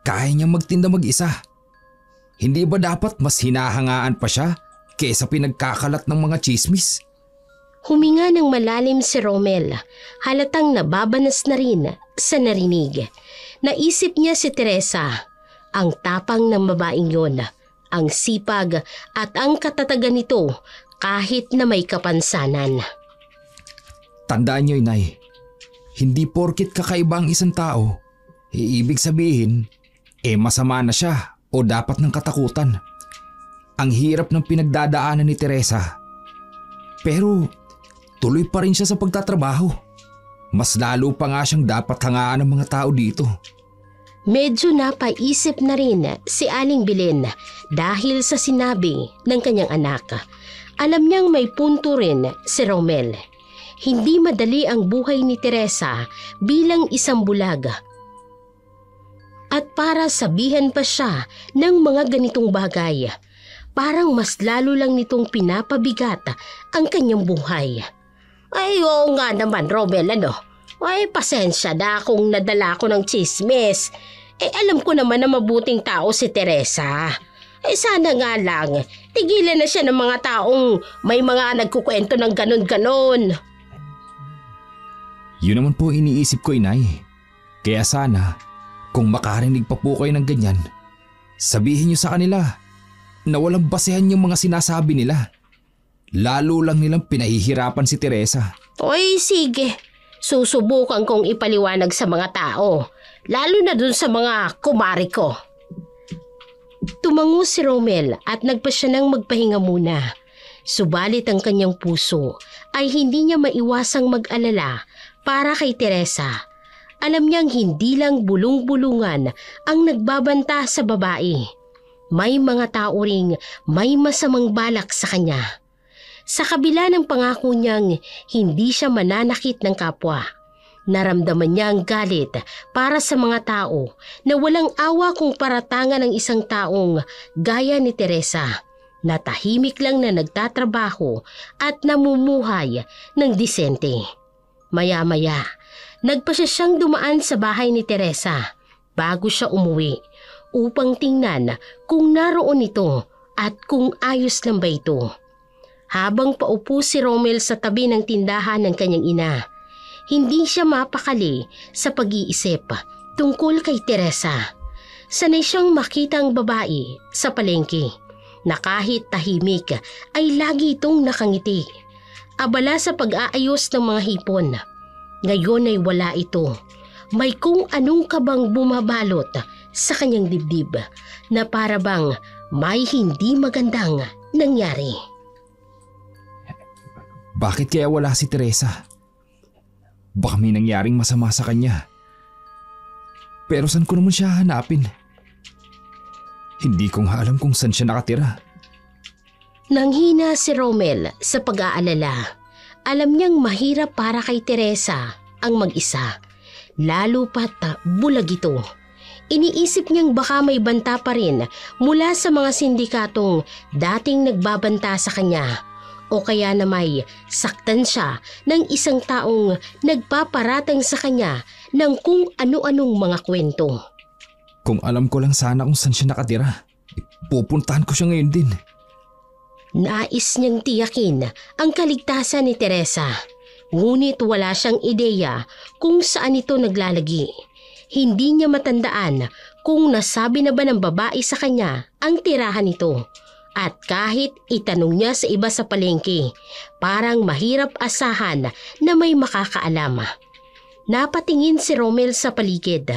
Speaker 4: kaya niyang magtinda mag-isa. Hindi ba dapat mas hinahangaan pa siya kaysa pinagkakalat ng mga tsismis?
Speaker 1: Huminga ng malalim si Romel. Halatang nababanas na rin sa narinig. Naisip niya si Teresa. Ang tapang ng babaeng yon, ang sipag at ang katatagan nito kahit na may kapansanan.
Speaker 4: Tandaan niyo, inay, hindi porkit kakaiba ang isang tao, ibig sabihin, masama na siya o dapat ng katakutan. Ang hirap ng pinagdadaanan ni Teresa. Pero tuloy pa rin siya sa pagtatrabaho. Mas lalo pa nga siyang dapat hangaan ng mga tao dito.
Speaker 1: Medyo napaisip na rin si Aling Belen dahil sa sinabi ng kanyang anak. Alam niyang may punto rin si Romel. Hindi madali ang buhay ni Teresa bilang isang bulag. At para sabihan pa siya ng mga ganitong bagay, parang mas lalo lang nitong pinapabigat ang kanyang buhay. Oo nga naman, Romel, pasensya na kung nadala ko ng tsismis. Alam ko naman na mabuting tao si Teresa. Sana nga lang, tigilan na siya ng mga taong may mga nagkukwento ng ganon-ganon.
Speaker 4: Yun naman po iniisip ko, inay. Kaya sana, kung makarinig pa po kayo ng ganyan, sabihin niyo sa kanila na walang basehan yung mga sinasabi nila. Lalo lang nilang pinahihirapan si Teresa.
Speaker 1: Sige. Susubukan kong ipaliwanag sa mga tao, lalo na dun sa mga kumari ko. Tumango si Romel at nagpa siya ng magpahinga muna. Subalit ang kanyang puso ay hindi niya maiwasang mag-alala para kay Teresa. Alam niyang hindi lang bulong-bulungan ang nagbabanta sa babae. May mga tao ring may masamang balak sa kanya. Sa kabila ng pangako niyang hindi siya mananakit ng kapwa, naramdaman niya ang galit para sa mga tao na walang awa kung paratangan ng isang taong gaya ni Teresa na tahimik lang na nagtatrabaho at namumuhay ng disente. Maya-maya, nagpa siyang dumaan sa bahay ni Teresa bago siya umuwi upang tingnan kung naroon ito at kung ayos lang ba ito. Habang paupo si Romel sa tabi ng tindahan ng kanyang ina, hindi siya mapakali sa pag-iisip tungkol kay Teresa. Sanay siyang makita ang babae sa palengke na kahit tahimik ay lagi itong nakangiti. Abala sa pag-aayos ng mga hipon. Ngayon ay wala ito. May kung anong kabang bumabalot sa kanyang dibdib na para bang may hindi magandang nangyari.
Speaker 4: Bakit kaya wala si Teresa? Baka may nangyaring masama sa kanya. Pero saan ko naman siya hanapin? Hindi ko nga alam kung saan siya nakatira.
Speaker 1: Nanghina si Romel sa pag-aalala. Alam niyang mahirap para kay Teresa ang mag-isa. Lalo pat bulag ito. Iniisip niyang baka may banta pa rin mula sa mga sindikatong dating nagbabanta sa kanya. O kaya na may saktan siya ng isang taong nagpaparatang sa kanya ng kung ano-anong mga kwento.
Speaker 4: Kung alam ko lang sana kung saan siya nakatira, pupuntahan ko siya ngayon din.
Speaker 1: Nais niyang tiyakin ang kaligtasan ni Teresa. Ngunit wala siyang ideya kung saan ito naglalagi. Hindi niya matandaan kung nasabi na ba ng babae sa kanya ang tirahan nito. At kahit itanong niya sa iba sa palengke, parang mahirap asahan na may makakaalam. Napatingin si Romel sa paligid.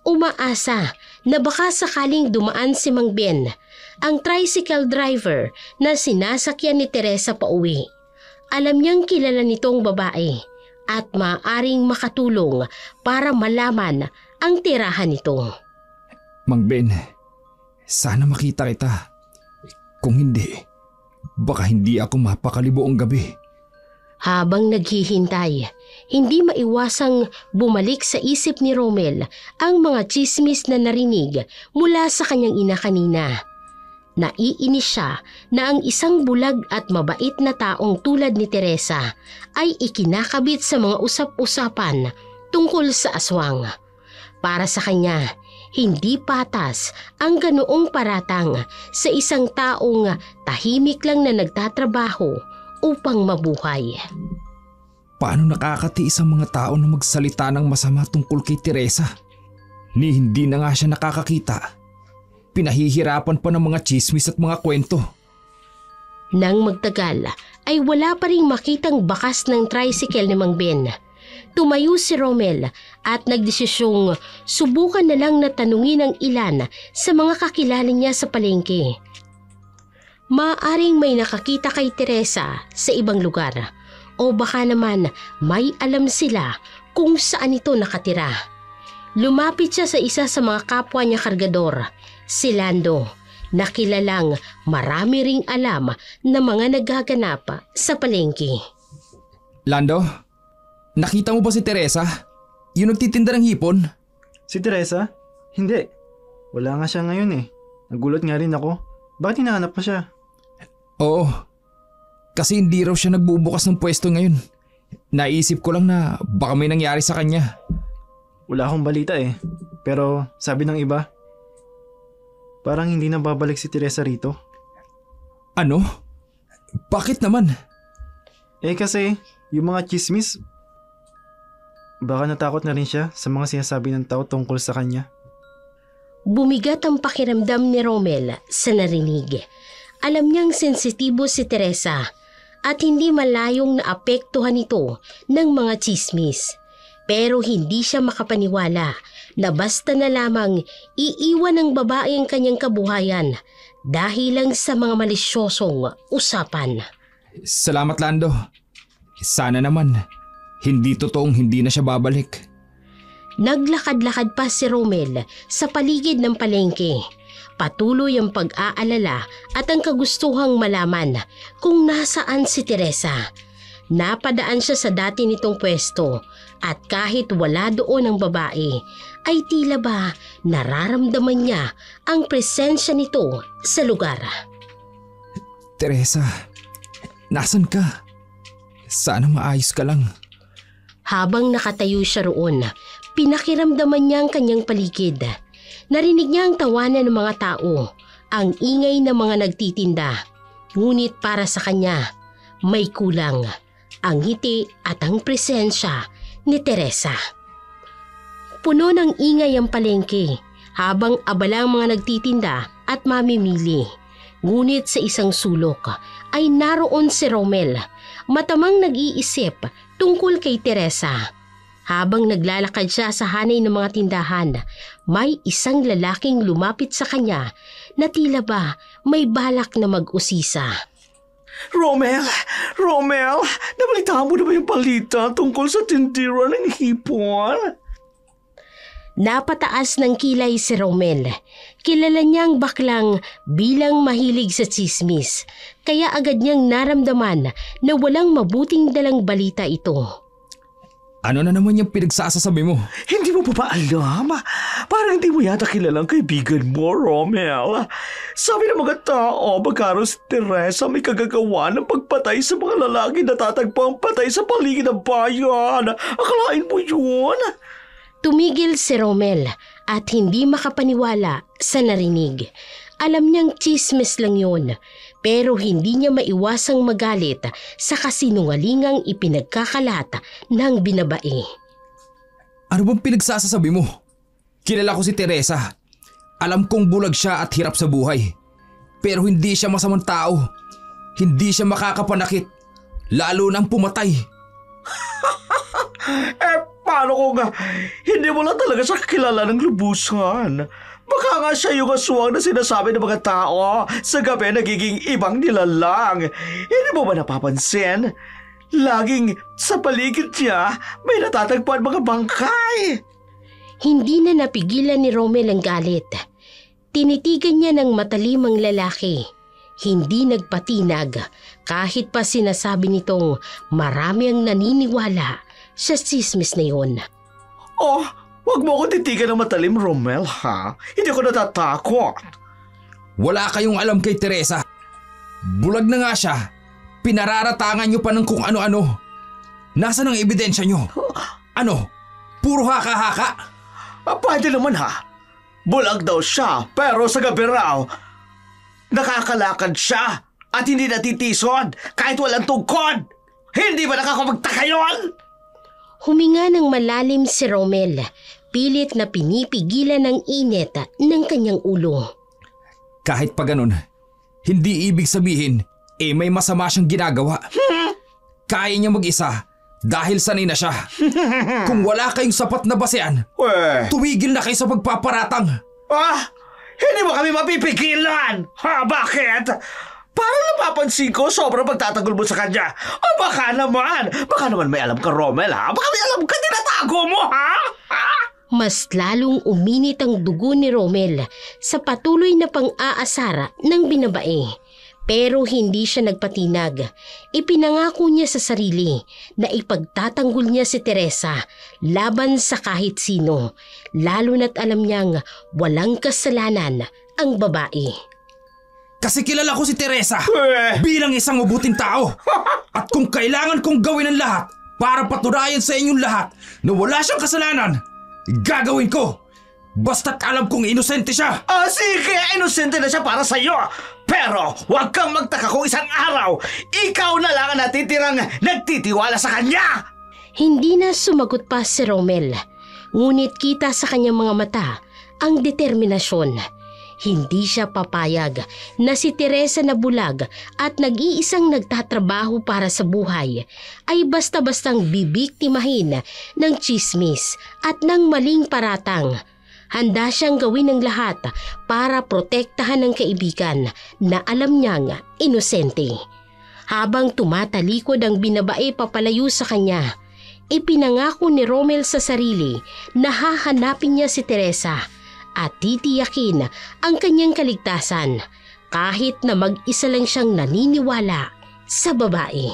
Speaker 1: Umaasa na baka sakaling dumaan si Mang Ben, ang tricycle driver na sinasakyan ni Teresa pauwi. Alam niyang kilala nitong babae at maaaring makatulong para malaman ang tirahan nito.
Speaker 4: Mang Ben, sana makita kita. Kung hindi, baka hindi ako mapakalibuong gabi.
Speaker 1: Habang naghihintay, hindi maiwasang bumalik sa isip ni Romel ang mga tsismis na narinig mula sa kanyang ina kanina. Naiinis siya na ang isang bulag at mabait na taong tulad ni Teresa ay ikinakabit sa mga usap-usapan tungkol sa aswang. Para sa kanya, hindi patas ang ganoong paratang sa isang taong tahimik lang na nagtatrabaho upang mabuhay.
Speaker 4: Paano nakakatiis ang mga tao na magsalita ng masama tungkol kay Teresa? Ni hindi na nga siya nakakakita. Pinahihirapan pa ng mga tsismis at mga kwento.
Speaker 1: Nang magtagal ay wala pa ring makitang bakas ng tricycle ni Mang Ben. Tumayo si Romel at nagdesisyong subukan na lang na tanungin ang ilan sa mga kakilala niya sa palengke. Maaaring may nakakita kay Teresa sa ibang lugar o baka naman may alam sila kung saan ito nakatira. Lumapit siya sa isa sa mga kapwa niya kargador, si Lando, na kilalang marami ring alam na mga nagaganap sa palengke.
Speaker 4: Lando, nakita mo ba si Teresa? Yung nagtitinda ng hipon?
Speaker 6: Si Teresa? Hindi. Wala nga siya ngayon eh. Nagulat nga rin ako. Bakit hinahanap pa siya?
Speaker 4: Oo. Kasi hindi raw siya nagbubukas ng pwesto ngayon. Naisip ko lang na baka may nangyari sa kanya.
Speaker 6: Wala akong balita eh. Pero sabi ng iba, parang hindi na babalik si Teresa rito.
Speaker 4: Ano? Bakit naman?
Speaker 6: Eh kasi, yung mga chismis, baka natakot na rin siya sa mga sinasabi ng tao tungkol sa kanya.
Speaker 1: Bumigat ang pakiramdam ni Romel sa narinig. Alam niyang sensitibo si Teresa at hindi malayong naapektuhan ito ng mga tsismis. Pero hindi siya makapaniwala na basta na lamang iiwan ng babae ang kanyang kabuhayan dahil lang sa mga malisyosong usapan.
Speaker 4: Salamat, Lando. Sana naman, hindi totoong hindi na siya babalik.
Speaker 1: Naglakad-lakad pa si Romel sa paligid ng palengke. Patuloy ang pag-aalala at ang kagustuhang malaman kung nasaan si Teresa. Napadaan siya sa dati nitong pwesto at kahit wala doon ang babae, ay tila ba nararamdaman niya ang presensya nito sa lugar.
Speaker 4: Teresa, nasan ka? Sana maayos ka lang.
Speaker 1: Habang nakatayo siya roon, pinakiramdaman niya ang kanyang paligid. Narinig niya ang tawanan ng mga tao, ang ingay ng mga nagtitinda. Ngunit para sa kanya, may kulang. Ang ngiti at ang presensya ni Teresa. Puno ng ingay ang palengke habang abala ang mga nagtitinda at mamimili. Ngunit sa isang sulok ay naroon si Romel, matamang nag-iisip tungkol kay Teresa. Habang naglalakad siya sa hanay ng mga tindahan, may isang lalaking lumapit sa kanya na tila ba may balak na mag-usisa.
Speaker 2: Romel! Romel! Nabalitaan mo na ba yung balita tungkol sa tindira ng hipon?
Speaker 1: Napataas ng kilay si Romel. Kilala niyang baklang bilang mahilig sa tsismis, kaya agad niyang naramdaman na walang mabuting dalang balita ito.
Speaker 4: Ano na naman yung pinagsasasabi mo?
Speaker 2: Hindi mo pa ba alam? Parang hindi mo yata kilalang kaibigan mo, Romel. Sabi ng mga tao, magkaroon si Teresa may kagagawa ng pagpatay sa mga lalaki na tatagpang patay sa paligid ng bayan. Akalain mo yun?
Speaker 1: Tumigil si Romel at hindi makapaniwala sa narinig. Alam niyang tsismis lang yun, pero hindi niya maiwasang magalit sa kasinungalingang ipinagkakalat ng binabae.
Speaker 4: Ano bang pinagsasasabi mo? Kilala ko si Teresa. Alam kong bulag siya at hirap sa buhay. Pero hindi siya masamang tao. Hindi siya makakapanakit. Lalo nang pumatay.
Speaker 2: Paano kung hindi mo lang talaga siya kilala ng lubusan? Baka nga siya yung aswang na sinasabi ng mga tao sa gabi nagiging ibang nilalang. Hindi mo ba napapansin? Laging sa paligid niya may natatagpuan mga bangkay.
Speaker 1: Hindi na napigilan ni Romel ang galit. Tinitigan niya ng matalimang lalaki. Hindi nagpatinag kahit pa sinasabi nitong marami ang naniniwala sa tsismis na yun.
Speaker 2: Oh, wag mo akong titigan ng matalim, Romel, ha? Hindi ko natatakot.
Speaker 4: Wala kayong alam kay Teresa. Bulag na nga siya. Pinararatangan niyo pa ng kung ano-ano. Nasaan ang ebidensya niyo? Ano? Puro haka-haka?
Speaker 2: Pwede naman ha. Bulag daw siya, pero sa gabi raw, nakakalakad siya at hindi natitisod kahit walang tungkod. Hindi ba nakakapagtaka yun?
Speaker 1: Huminga ng malalim si Romel, pilit na pinipigilan ng init ng kanyang ulo.
Speaker 4: Kahit pa ganun, hindi ibig sabihin may masama siyang ginagawa. Kaya niya mag-isa dahil sanay na siya. Kung wala kayong sapat na basehan, tumigil na kayo sa pagpaparatang.
Speaker 2: Hindi mo kami mapipigilan! Ha, bakit? Parang napapansin ko sobrang pagtatanggol mo sa kanya. O baka naman may alam ka, Romel, ha? Baka may alam ka, tinatago mo, ha?
Speaker 1: Mas lalong uminit ang dugo ni Romel sa patuloy na pang-aasara ng binabae. Pero hindi siya nagpatinag. Ipinangako niya sa sarili na ipagtatanggol niya si Teresa laban sa kahit sino, lalo na't alam niyang walang kasalanan ang babae.
Speaker 4: Kasi kilala ko si Teresa bilang isang mabuting tao. At kung kailangan kong gawin ang lahat para patunayan sa inyong lahat na wala siyang kasalanan, gagawin ko. Basta't alam kong inosente siya.
Speaker 2: Sige, inosente na siya para sa'yo. Pero huwag kang magtaka kung isang araw, ikaw na lang ang natitirang nagtitiwala sa kanya.
Speaker 1: Hindi na sumagot pa si Romel. Ngunit kita sa kanyang mga mata ang determinasyon. Hindi siya papayag na si Teresa na bulag at nag-iisang nagtatrabaho para sa buhay ay basta-bastang bibiktimahin ng tsismis at ng maling paratang. Handa siyang gawin ang lahat para protektahan ang kaibigan na alam niyang inosente. Habang tumatalikod ang binabae papalayo sa kanya, ipinangako ni Romel sa sarili na hahanapin niya si Teresa at titiyakin ang kanyang kaligtasan kahit na mag-isa lang siyang naniniwala sa babae.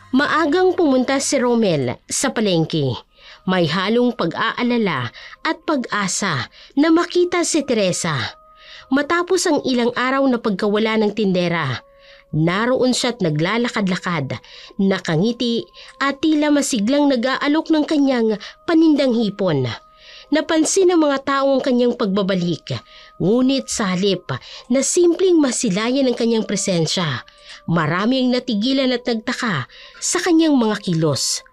Speaker 1: Maagang pumunta si Romel sa palengke. May halong pag-aalala at pag-asa na makita si Teresa. Matapos ang ilang araw na pagkawala ng tindera, naroon siya't naglalakad-lakad, nakangiti at tila masiglang nag-aalok ng kanyang panindang hipon. Napansin ng mga tao ang kanyang pagbabalik, ngunit sa halip na simpleng masilayan ang kanyang presensya, marami ang natigilan at nagtaka sa kanyang mga kilos.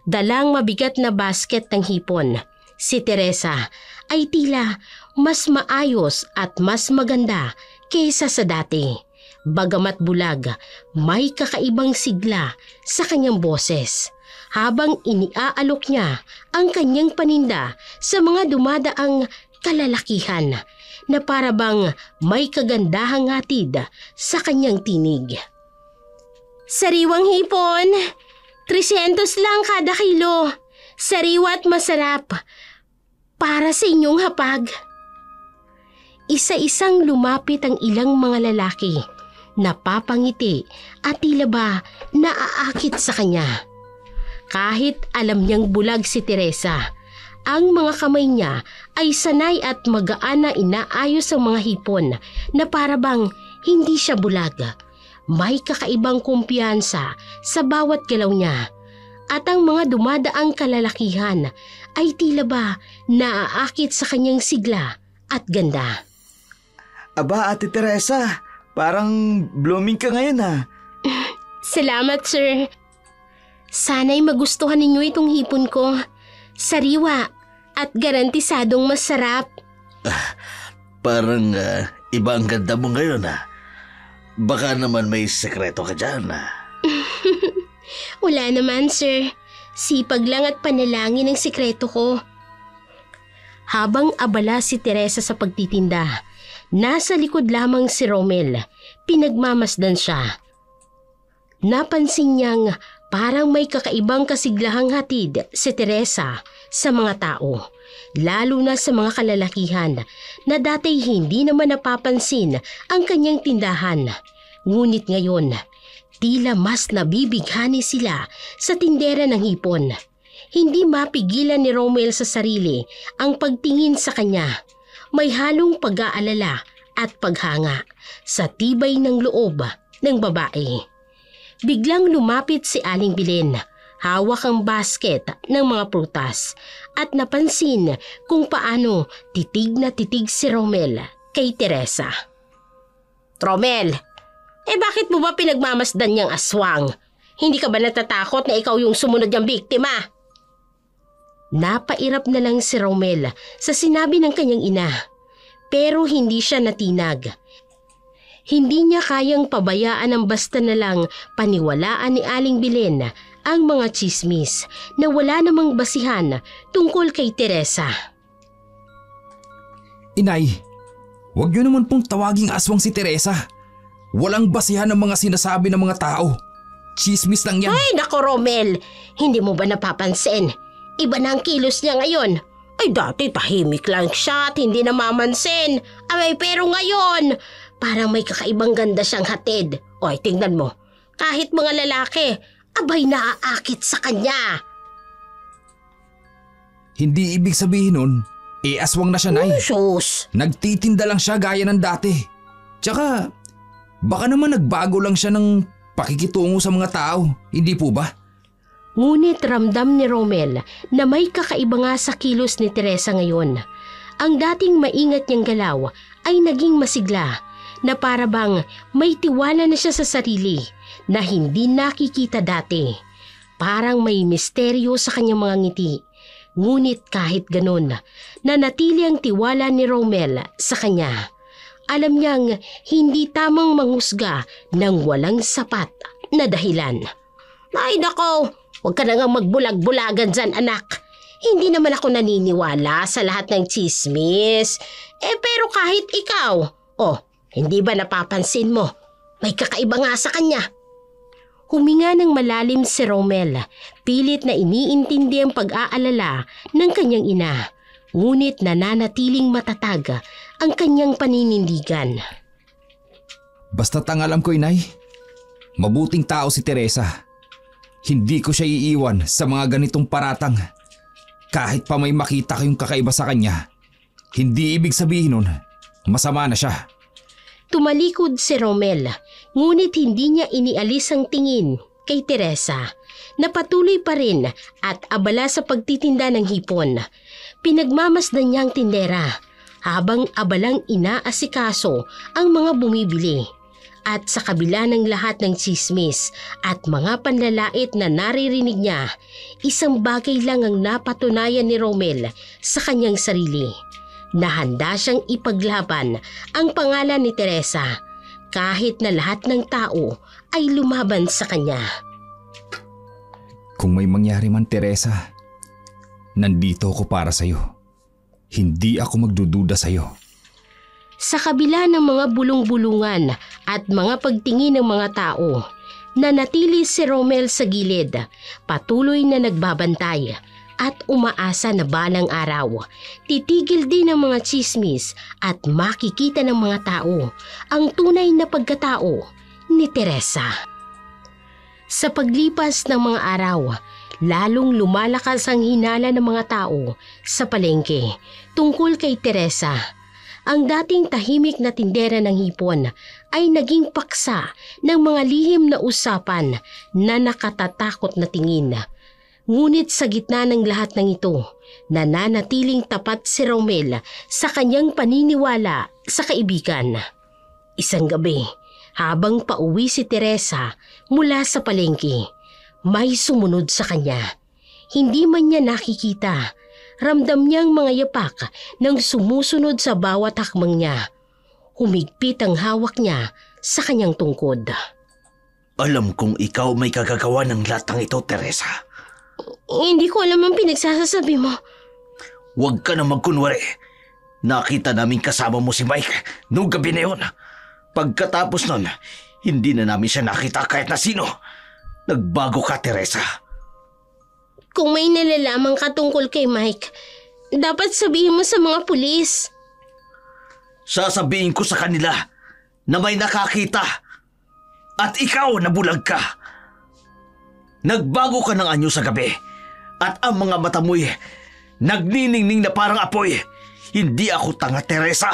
Speaker 1: Dalang mabigat na basket ng hipon, si Teresa ay tila mas maayos at mas maganda kaysa sa dati. Bagamat bulag, may kakaibang sigla sa kanyang boses habang iniaalok niya ang kanyang paninda sa mga dumadaang kalalakihan na para bang may kagandahang hatid sa kanyang tinig. Sariwang hipon! 300 lang kada kilo. Sariwa at masarap. Para sa inyong hapag. Isa-isang lumapit ang ilang mga lalaki. Napapangiti at tila ba naaakit sa kanya. Kahit alam niyang bulag si Teresa, ang mga kamay niya ay sanay at magaan na inaayos ang mga hipon na para bang hindi siya bulag. May kakaibang kumpiyansa sa bawat galaw niya at ang mga dumadaang kalalakihan ay tila ba naaakit sa kanyang sigla at ganda.
Speaker 2: Aba, Ate Teresa, parang blooming ka ngayon ha.
Speaker 1: Salamat, sir. Sana'y magustuhan ninyo itong hipon ko. Sariwa at garantisadong masarap.
Speaker 3: Parang iba ang ganda mo ngayon Baka naman may sekreto ka dyan
Speaker 1: Wala naman, sir. Sipag lang at panalangin ang sikreto ko. Habang abala si Teresa sa pagtitinda, nasa likod lamang si Romel. Pinagmamasdan siya. Napansin niyang parang may kakaibang kasiglahang hatid si Teresa sa mga tao, lalo na sa mga kalalakihan na dati hindi naman napapansin ang kanyang tindahan. Ngunit ngayon, tila mas nabibighani sila sa tindera ng hipon. Hindi mapigilan ni Romel sa sarili ang pagtingin sa kanya. May halong pag-aalala at paghanga sa tibay ng loob ng babae. Biglang lumapit si Aling Belen, hawak ang basket ng mga prutas at napansin kung paano titig na titig si Romel kay Teresa. Romel, bakit mo ba pinagmamasdan niyang aswang? Hindi ka ba natatakot na ikaw yung sumunod niyang biktima? Napairap na lang si Romel sa sinabi ng kanyang ina, pero hindi siya natinag. Hindi niya kayang pabayaan ang basta na lang paniwalaan ni Aling Belen ang mga tsismis na wala namang basihan tungkol kay Teresa.
Speaker 4: Inay, huwag niyo naman pong tawaging aswang si Teresa. Walang basihan ng mga sinasabi ng mga tao. Chismis lang yan.
Speaker 1: Ay, nako Romel, hindi mo ba napapansin? Iba na ang kilos niya ngayon. Ay, dati tahimik lang siya at hindi namamansin. Pero ngayon, parang may kakaibang ganda siyang hatid. Oy, tingnan mo. Kahit mga lalaki, naaakit sa kanya.
Speaker 4: Hindi ibig sabihin nun, aswang na siya, Nay.
Speaker 1: Sus!
Speaker 4: Nagtitinda lang siya gaya ng dati. Tsaka, baka naman nagbago lang siya ng pakikitungo sa mga tao, hindi po ba?
Speaker 1: Ngunit ramdam ni Romel na may kakaiba nga sa kilos ni Teresa ngayon. Ang dating maingat niyang galaw ay naging masigla na para bang may tiwala na siya sa sarili na hindi nakikita dati. Parang may misteryo sa kanyang mga ngiti. Ngunit kahit ganun, nanatili ang tiwala ni Romel sa kanya. Alam niyang hindi tamang manghusga ng walang sapat na dahilan. Ay nako! Huwag ka na nga magbulag-bulagan dyan, anak. Hindi naman ako naniniwala sa lahat ng chismis. Pero kahit ikaw, hindi ba napapansin mo? May kakaiba nga sa kanya. Huminga ng malalim si Romel, pilit na iniintindi ang pag-aalala ng kanyang ina. Ngunit nananatiling matatag ang kanyang paninindigan.
Speaker 4: Basta't ang alam ko, Inay, mabuting tao si Teresa. Hindi ko siya iiwan sa mga ganitong paratang. Kahit pa may makita kayong kakaiba sa kanya, hindi ibig sabihin nun, masama na siya.
Speaker 1: Tumalikod si Romel, ngunit hindi niya inialis ang tingin kay Teresa, na patuloy pa rin at abala sa pagtitinda ng hipon. Pinagmamasdan niya ang tindera, habang abalang inaasikaso ang mga bumibili. At sa kabila ng lahat ng tsismis at mga panlalait na naririnig niya, isang bagay lang ang napatunayan ni Romel sa kanyang sarili, na handa siyang ipaglaban ang pangalan ni Teresa kahit na lahat ng tao ay lumaban sa kanya.
Speaker 4: Kung may mangyari man, Teresa, nandito ako para sa'yo. Hindi ako magdududa sa'yo.
Speaker 1: Sa kabila ng mga bulong-bulungan at mga pagtingin ng mga tao, nanatili si Romel sa gilid, patuloy na nagbabantay at umaasa na balang araw, titigil din ang mga tsismis at makikita ng mga tao ang tunay na pagkatao ni Teresa. Sa paglipas ng mga araw, lalong lumalakas ang hinala ng mga tao sa palengke tungkol kay Teresa. Ang dating tahimik na tindera ng hipon ay naging paksa ng mga lihim na usapan na nakatatakot na tingin. Ngunit sa gitna ng lahat ng ito, nananatiling tapat si Romel sa kanyang paniniwala sa kaibigan. Isang gabi, habang pauwi si Teresa mula sa palengke, may sumunod sa kanya. Hindi man niya nakikita, Ramdam niyang mga yapak nang sumusunod sa bawat hakbang niya. Humigpit ang hawak niya sa kanyang tungkod.
Speaker 3: Alam kong ikaw may kagagawa ng lahat ng ito, Teresa.
Speaker 1: Hindi ko alam ang pinagsasasabi mo.
Speaker 3: Huwag ka na magkunwari. Nakita namin kasama mo si Mike noong gabi na yun. Pagkatapos nun, hindi na namin siya nakita kahit na sino. Nagbago ka, Teresa.
Speaker 1: Kung may nalalaman ka tungkol kay Mike, dapat sabihin mo sa mga pulis.
Speaker 3: Sasabihin ko sa kanila na may nakakita at ikaw nabulag ka. Nagbago ka ng anyo sa gabi at ang mga mata mo'y nagniningning na parang apoy. Hindi ako tanga, Teresa.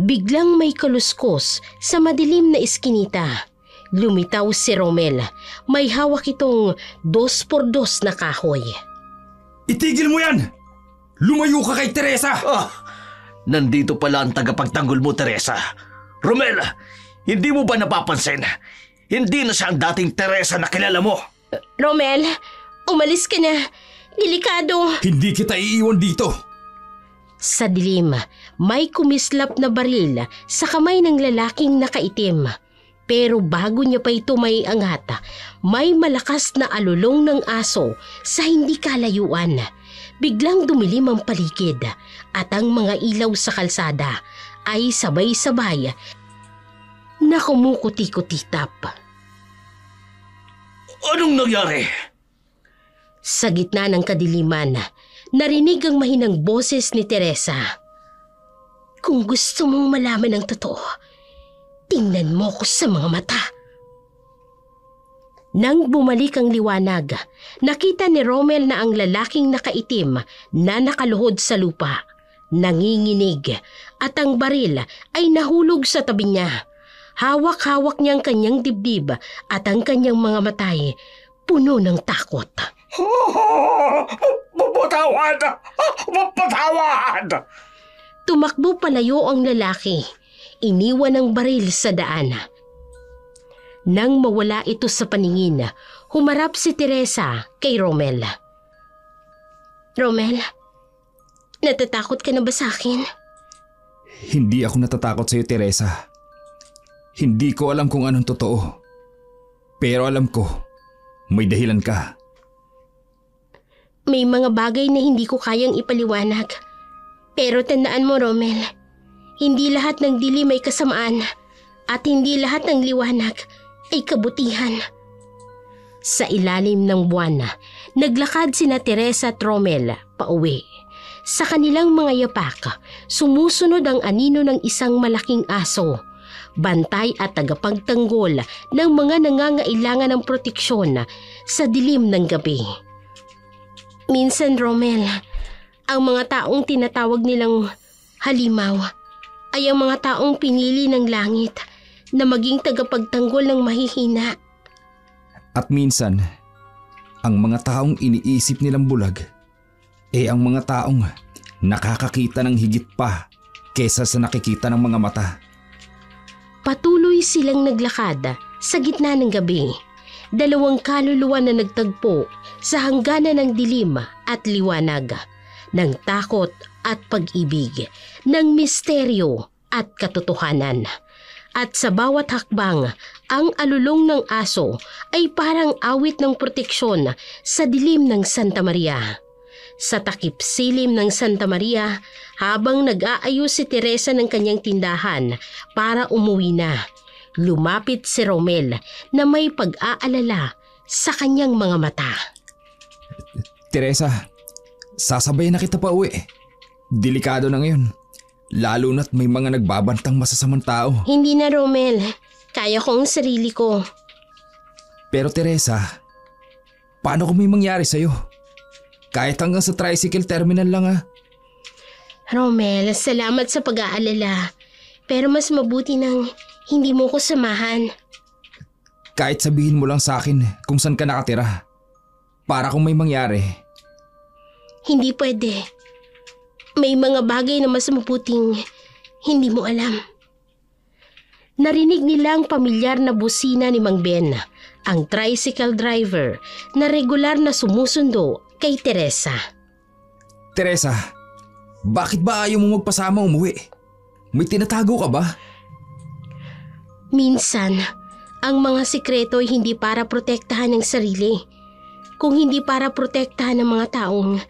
Speaker 1: Biglang may kaluskos sa madilim na iskinita. Lumitaw si Romel. May hawak itong 2x2 na kahoy.
Speaker 4: Itigil mo yan! Lumayo ka kay Teresa!
Speaker 3: Nandito pala ang tagapagtanggol mo, Teresa. Romel, hindi mo ba napapansin? Hindi na siya ang dating Teresa na kilala mo.
Speaker 1: Romel, umalis ka na. Delikado.
Speaker 4: Hindi kita iiwan dito!
Speaker 1: Sa dilim, may kumislap na baril sa kamay ng lalaking nakaitim. Pero bago niya pa ito may angat, may malakas na alulong ng aso sa hindi kalayuan. Biglang dumilim ang paligid at ang mga ilaw sa kalsada ay sabay-sabay na kumukuti-kutitap.
Speaker 3: Anong nangyari?
Speaker 1: Sa gitna ng kadiliman, narinig ang mahinang boses ni Teresa. Kung gusto mong malaman ang totoo, tingnan mo ko sa mga mata. Nang bumalik ang liwanag, nakita ni Romel na ang lalaking nakaitim na nakaluhod sa lupa, nanginginig, at ang baril ay nahulog sa tabi niya. Hawak-hawak niya ang kanyang dibdib at ang kanyang mga matay puno ng takot.
Speaker 5: Mapatawad! Mapatawad!
Speaker 1: Tumakbo palayo ang lalaki. Iniwan ang baril sa daan. Nang mawala ito sa paningin, humarap si Teresa kay Romel. Romel, natatakot ka na ba sa akin?
Speaker 4: Hindi ako natatakot sa iyo, Teresa. Hindi ko alam kung anong totoo. Pero alam ko, may dahilan ka.
Speaker 1: May mga bagay na hindi ko kayang ipaliwanag. Pero tandaan mo, Romel, hindi lahat ng dilim ay kasamaan at hindi lahat ng liwanag ay kabutihan. Sa ilalim ng buwan, naglakad sina Teresa at Romel pauwi. Sa kanilang mga yapak, sumusunod ang anino ng isang malaking aso, bantay at tagapagtanggol ng mga nangangailangan ng proteksyon sa dilim ng gabi. Minsan, Romel, ang mga taong tinatawag nilang halimaw ay ang mga taong pinili ng langit na maging tagapagtanggol ng mahihina.
Speaker 4: At minsan, ang mga taong iniisip nilang bulag, ang mga taong nakakakita ng higit pa kesa sa nakikita ng mga mata.
Speaker 1: Patuloy silang naglakad sa gitna ng gabi. Dalawang kaluluwa na nagtagpo sa hangganan ng dilim at liwanag, ng takot at pag-ibig, ng misteryo at katotohanan. At sa bawat hakbang, ang alulong ng aso ay parang awit ng proteksyon sa dilim ng Santa Maria. Sa takip silim ng Santa Maria, habang nag-aayos si Teresa ng kanyang tindahan para umuwi na, lumapit si Romel na may pag-aalala sa kanyang mga mata.
Speaker 4: Teresa, sasabay na kita pa uwi. Delikado na ngayon. Lalo na't may mga nagbabantang masasamang tao.
Speaker 1: Hindi na, Romel. Kaya ko ang sarili ko.
Speaker 4: Pero Teresa, paano kung may mangyari sa'yo? Kahit hanggang sa tricycle terminal lang ha.
Speaker 1: Romel, salamat sa pag-aalala. Pero mas mabuti nang hindi mo ko samahan.
Speaker 4: Kahit sabihin mo lang sa akin kung saan ka nakatira. Para kung may mangyari.
Speaker 1: Hindi pwede. May mga bagay na mas mabuting hindi mo alam. Narinig nila ang pamilyar na busina ni Mang Ben, ang tricycle driver na regular na sumusundo kay Teresa.
Speaker 4: Teresa, bakit ba ayaw mo magpasama umuwi? May tinatago ka ba?
Speaker 1: Minsan, ang mga sikreto ay hindi para protektahan ng sarili, kung hindi para protektahan ng mga taong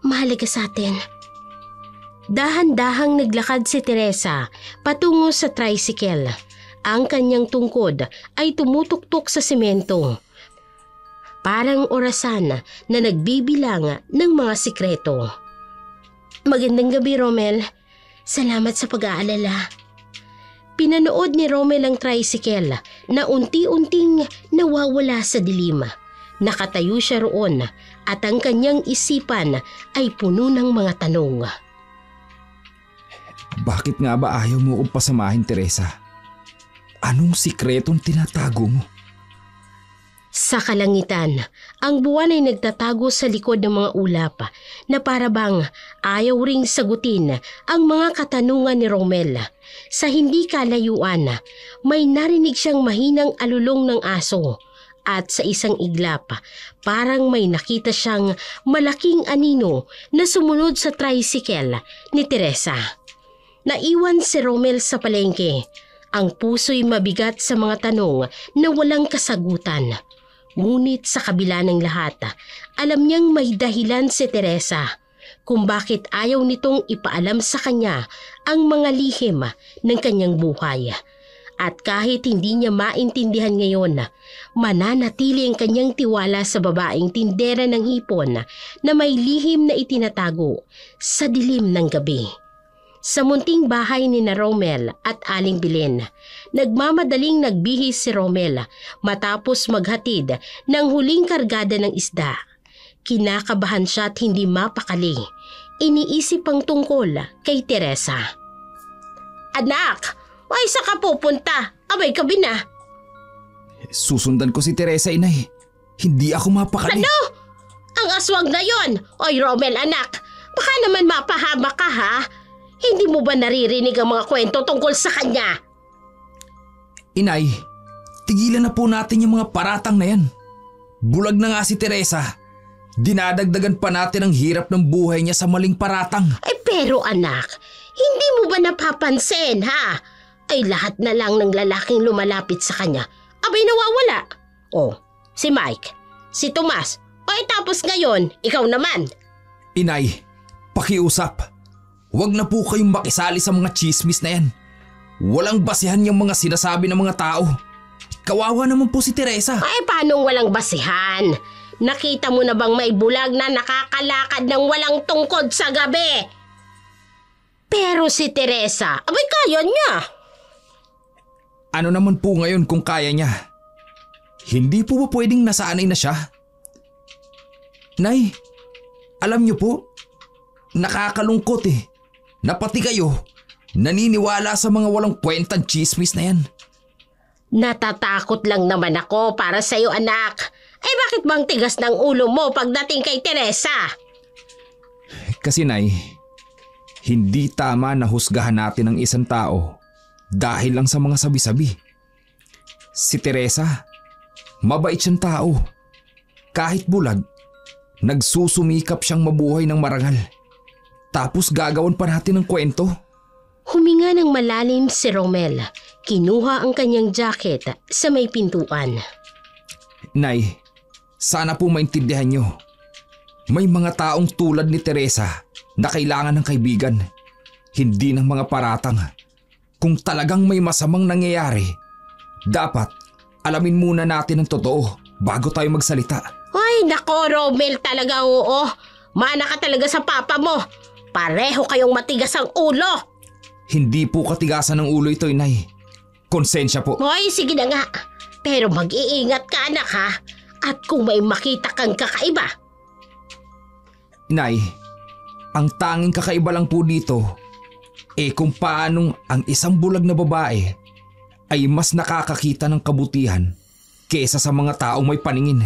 Speaker 1: mahalaga sa atin. Dahan-dahang naglakad si Teresa patungo sa tricycle. Ang kanyang tungkod ay tumutuktok sa semento. Parang orasan na nagbibilang ng mga sikreto. Magandang gabi, Romel. Salamat sa pag-aalala. Pinanood ni Romel ang tricycle na unti-unting nawawala sa dilim. Nakatayo siya roon at ang kanyang isipan ay puno ng mga tanong.
Speaker 4: Bakit nga ba ayaw mo akong pasamahin, Teresa? Anong sikretong tinatago mo?
Speaker 1: Sa kalangitan, ang buwan ay nagtatago sa likod ng mga ulap na parabang ayaw ring sagutin ang mga katanungan ni Romel. Sa hindi kalayuan, may narinig siyang mahinang alulong ng aso at sa isang iglap, parang may nakita siyang malaking anino na sumunod sa tricycle ni Teresa. Naiwan si Romel sa palengke. Ang puso'y mabigat sa mga tanong na walang kasagutan. Ngunit sa kabila ng lahat, alam niyang may dahilan si Teresa kung bakit ayaw nitong ipaalam sa kanya ang mga lihim ng kanyang buhay. At kahit hindi niya maintindihan ngayon, mananatili ang kanyang tiwala sa babaeng tindera ng hipon na may lihim na itinatago sa dilim ng gabi. Sa munting bahay ni na Romel at Aling Belen, nagmamadaling nagbihis si Romel matapos maghatid ng huling kargada ng isda. Kinakabahan siya at hindi mapakali. Iniisip ang tungkol kay Teresa. Anak, ay sa ka pupunta? Abay gabi na.
Speaker 4: Susundan ko si Teresa, inay. Hindi ako mapakali.
Speaker 1: Ano? Ang aswang na yon? Oy Romel anak, baka naman mapahama ka ha? Hindi mo ba naririnig ang mga kwento tungkol sa kanya?
Speaker 4: Inay, tigilan na po natin yung mga paratang na yan. Bulag na nga si Teresa. Dinadagdagan pa natin ang hirap ng buhay niya sa maling paratang.
Speaker 1: Ay pero anak, hindi mo ba napapansin ha? Ay lahat na lang ng lalaking lumalapit sa kanya, abay nawawala. Oh, si Mike, si Tomas, ay tapos ngayon, ikaw naman.
Speaker 4: Inay, pakiusap. Huwag na po kayong makisali sa mga chismis na yan. Walang basihan yung mga sinasabi ng mga tao. Kawawa naman po si Teresa.
Speaker 1: Ay paano walang basihan? Nakita mo na bang may bulag na nakakalakad ng walang tungkod sa gabi? Pero si Teresa, abay kaya niya.
Speaker 4: Ano naman po ngayon kung kaya niya? Hindi po ba pwedeng nasanay na siya? Nay, alam niyo po, nakakalungkot na pati kayo naniniwala sa mga walang kwentang chismis na yan.
Speaker 1: Natatakot lang naman ako para sa iyo anak. Eh bakit bang tigas ng ulo mo pagdating kay Teresa?
Speaker 4: Kasi Nay, hindi tama na husgahan natin ang isang tao dahil lang sa mga sabi-sabi. Si Teresa, mabait siyang tao. Kahit bulag, nagsusumikap siyang mabuhay ng marangal. Tapos gagawan pa natin ng kwento.
Speaker 1: Huminga ng malalim si Romel. Kinuha ang kanyang jacket sa may pintuan.
Speaker 4: Nay, sana po maintindihan niyo. May mga taong tulad ni Teresa na kailangan ng kaibigan, hindi ng mga paratang. Kung talagang may masamang nangyayari, dapat alamin muna natin ang totoo bago tayo magsalita.
Speaker 1: Ay nako Romel, talaga oo. Mana ka talaga sa papa mo. Pareho kayong matigas ang ulo.
Speaker 4: Hindi po katigasan ng ulo ito, Inay. Konsensya po.
Speaker 1: Hoy, sige na nga. Pero mag-iingat ka anak ha. At kung may makita kang kakaiba.
Speaker 4: Inay, ang tanging kakaiba lang po dito kung paanong ang isang bulag na babae ay mas nakakakita ng kabutihan kesa sa mga taong may paningin.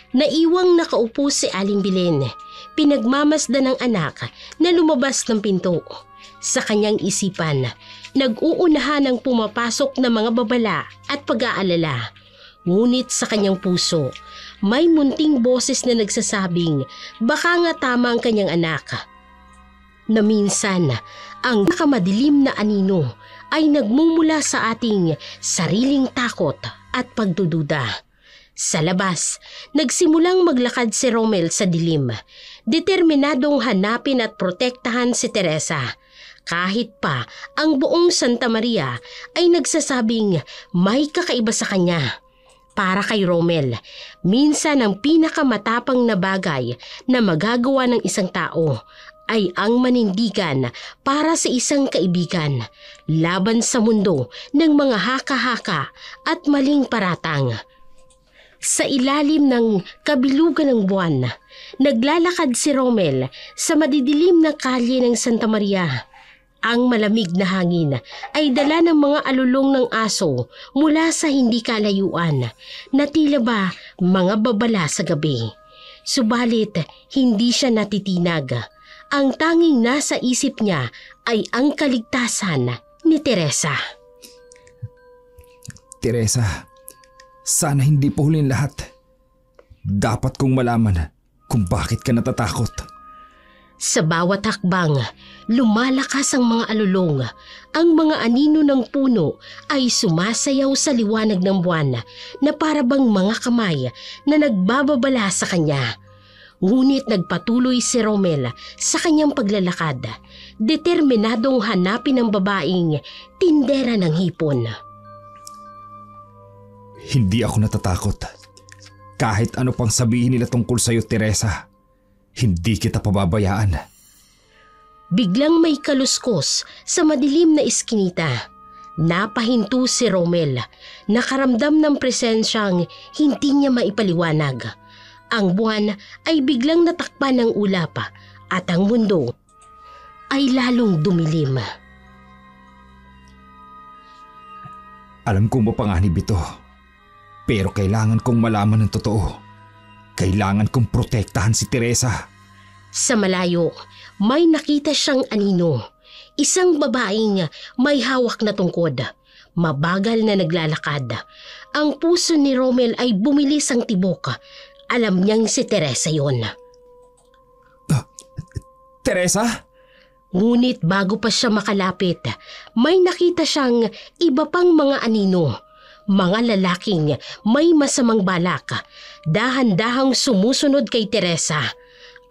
Speaker 1: Naiwang nakaupo si Aling Belen. Pinagmamasdan ng anak na lumabas ng pinto. Sa kanyang isipan, nag-uunahan ang pumapasok na mga babala at pag-aalala. Ngunit sa kanyang puso, may munting boses na nagsasabing baka nga tama ang kanyang anak. Na minsan, ang nakamadilim na anino ay nagmumula sa ating sariling takot at pagdududa. Sa labas, nagsimulang maglakad si Romel sa dilim, determinadong hanapin at protektahan si Teresa. Kahit pa ang buong Santa Maria ay nagsasabing may kakaiba sa kanya. Para kay Romel, minsan ang pinakamatapang na bagay na magagawa ng isang tao ay ang manindigan para sa isang kaibigan laban sa mundo ng mga haka-haka at maling paratang. Sa ilalim ng kabilugan ng buwan, naglalakad si Romel sa madidilim na kalye ng Santa Maria. Ang malamig na hangin ay dala ng mga alulong ng aso mula sa hindi kalayuan na tila ba mga babala sa gabi. Subalit hindi siya natitinag. Ang tanging nasa isip niya ay ang kaligtasan ni Teresa.
Speaker 4: Teresa, sana hindi pa huling lahat. Dapat kong malaman kung bakit ka natatakot.
Speaker 1: Sa bawat hakbang, lumalakas ang mga alulong. Ang mga anino ng puno ay sumasayaw sa liwanag ng buwan na parabang mga kamay na nagbababala sa kanya. Ngunit nagpatuloy si Romel sa kanyang paglalakad, determinadong hanapin ang babaeng tindera ng hipon.
Speaker 4: Hindi ako natatakot. Kahit ano pang sabihin nila tungkol sa'yo, Teresa, hindi kita pababayaan.
Speaker 1: Biglang may kaluskos sa madilim na iskinita. Napahinto si Romel, nakaramdam ng presensyang hindi niya maipaliwanag. Ang buwan ay biglang natakpan ng ulap at ang mundo ay lalong dumilim.
Speaker 4: Alam kong mapanganib ito, pero kailangan kong malaman ng totoo. Kailangan kong protektahan si Teresa.
Speaker 1: Sa malayo, may nakita siyang anino. Isang babaeng may hawak na tungkod. Mabagal na naglalakad. Ang puso ni Romel ay bumilis ang tibok. Alam niyang si Teresa yon.
Speaker 4: Teresa?
Speaker 1: Ngunit bago pa siya makalapit, may nakita siyang iba pang mga anino. Mga lalaking may masamang balak, dahan-dahang sumusunod kay Teresa.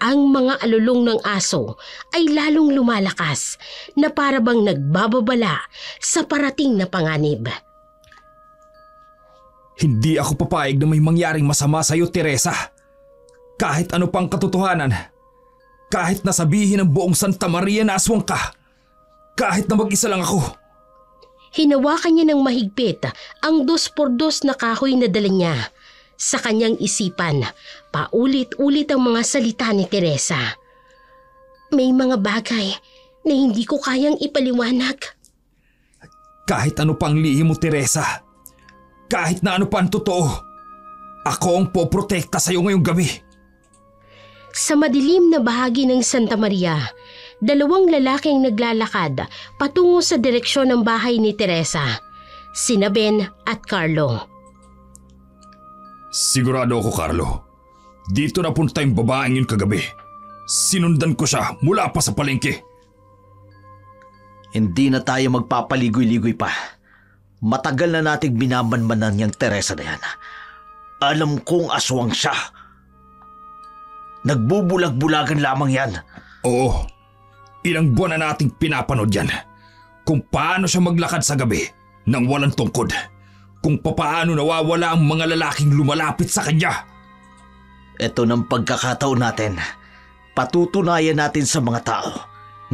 Speaker 1: Ang mga alulong ng aso ay lalong lumalakas na parabang nagbababala sa parating na panganib.
Speaker 4: Hindi ako papayag na may mangyaring masama sa iyo, Teresa. Kahit ano pang katotohanan. Kahit nasabihin ng buong Santa Maria na aswang ka. Kahit na mag-isa lang ako.
Speaker 1: Hinawakan niya ng mahigpit ang 2x2 na kahoy na dala niya. Sa kanyang isipan, paulit-ulit ang mga salita ni Teresa. May mga bagay na hindi ko kayang ipaliwanag.
Speaker 4: Kahit ano pang lihim mo, Teresa. Kahit na ano pa ang totoo. Ako ang poprotekta sa iyo ngayong gabi.
Speaker 1: Sa madilim na bahagi ng Santa Maria, dalawang lalaking naglalakad patungo sa direksyon ng bahay ni Teresa, sina Ben at Carlo.
Speaker 7: Sigurado ako, Carlo. Dito napunta yung babaeng yun kagabi. Sinundan ko siya mula pa sa palengke.
Speaker 3: Hindi na tayo magpapaligoy-ligoy pa. Matagal na nating binamanmanan niyang Teresa na yan. Alam kong aswang siya. Nagbubulag-bulagan lamang yan.
Speaker 7: Oo. Ilang buwan na nating pinapanood yan. Kung paano siya maglakad sa gabi nang walang tungkod. Kung papaano nawawala ang mga lalaking lumalapit sa kanya.
Speaker 3: Ito ng pagkakataon natin. Patutunayan natin sa mga tao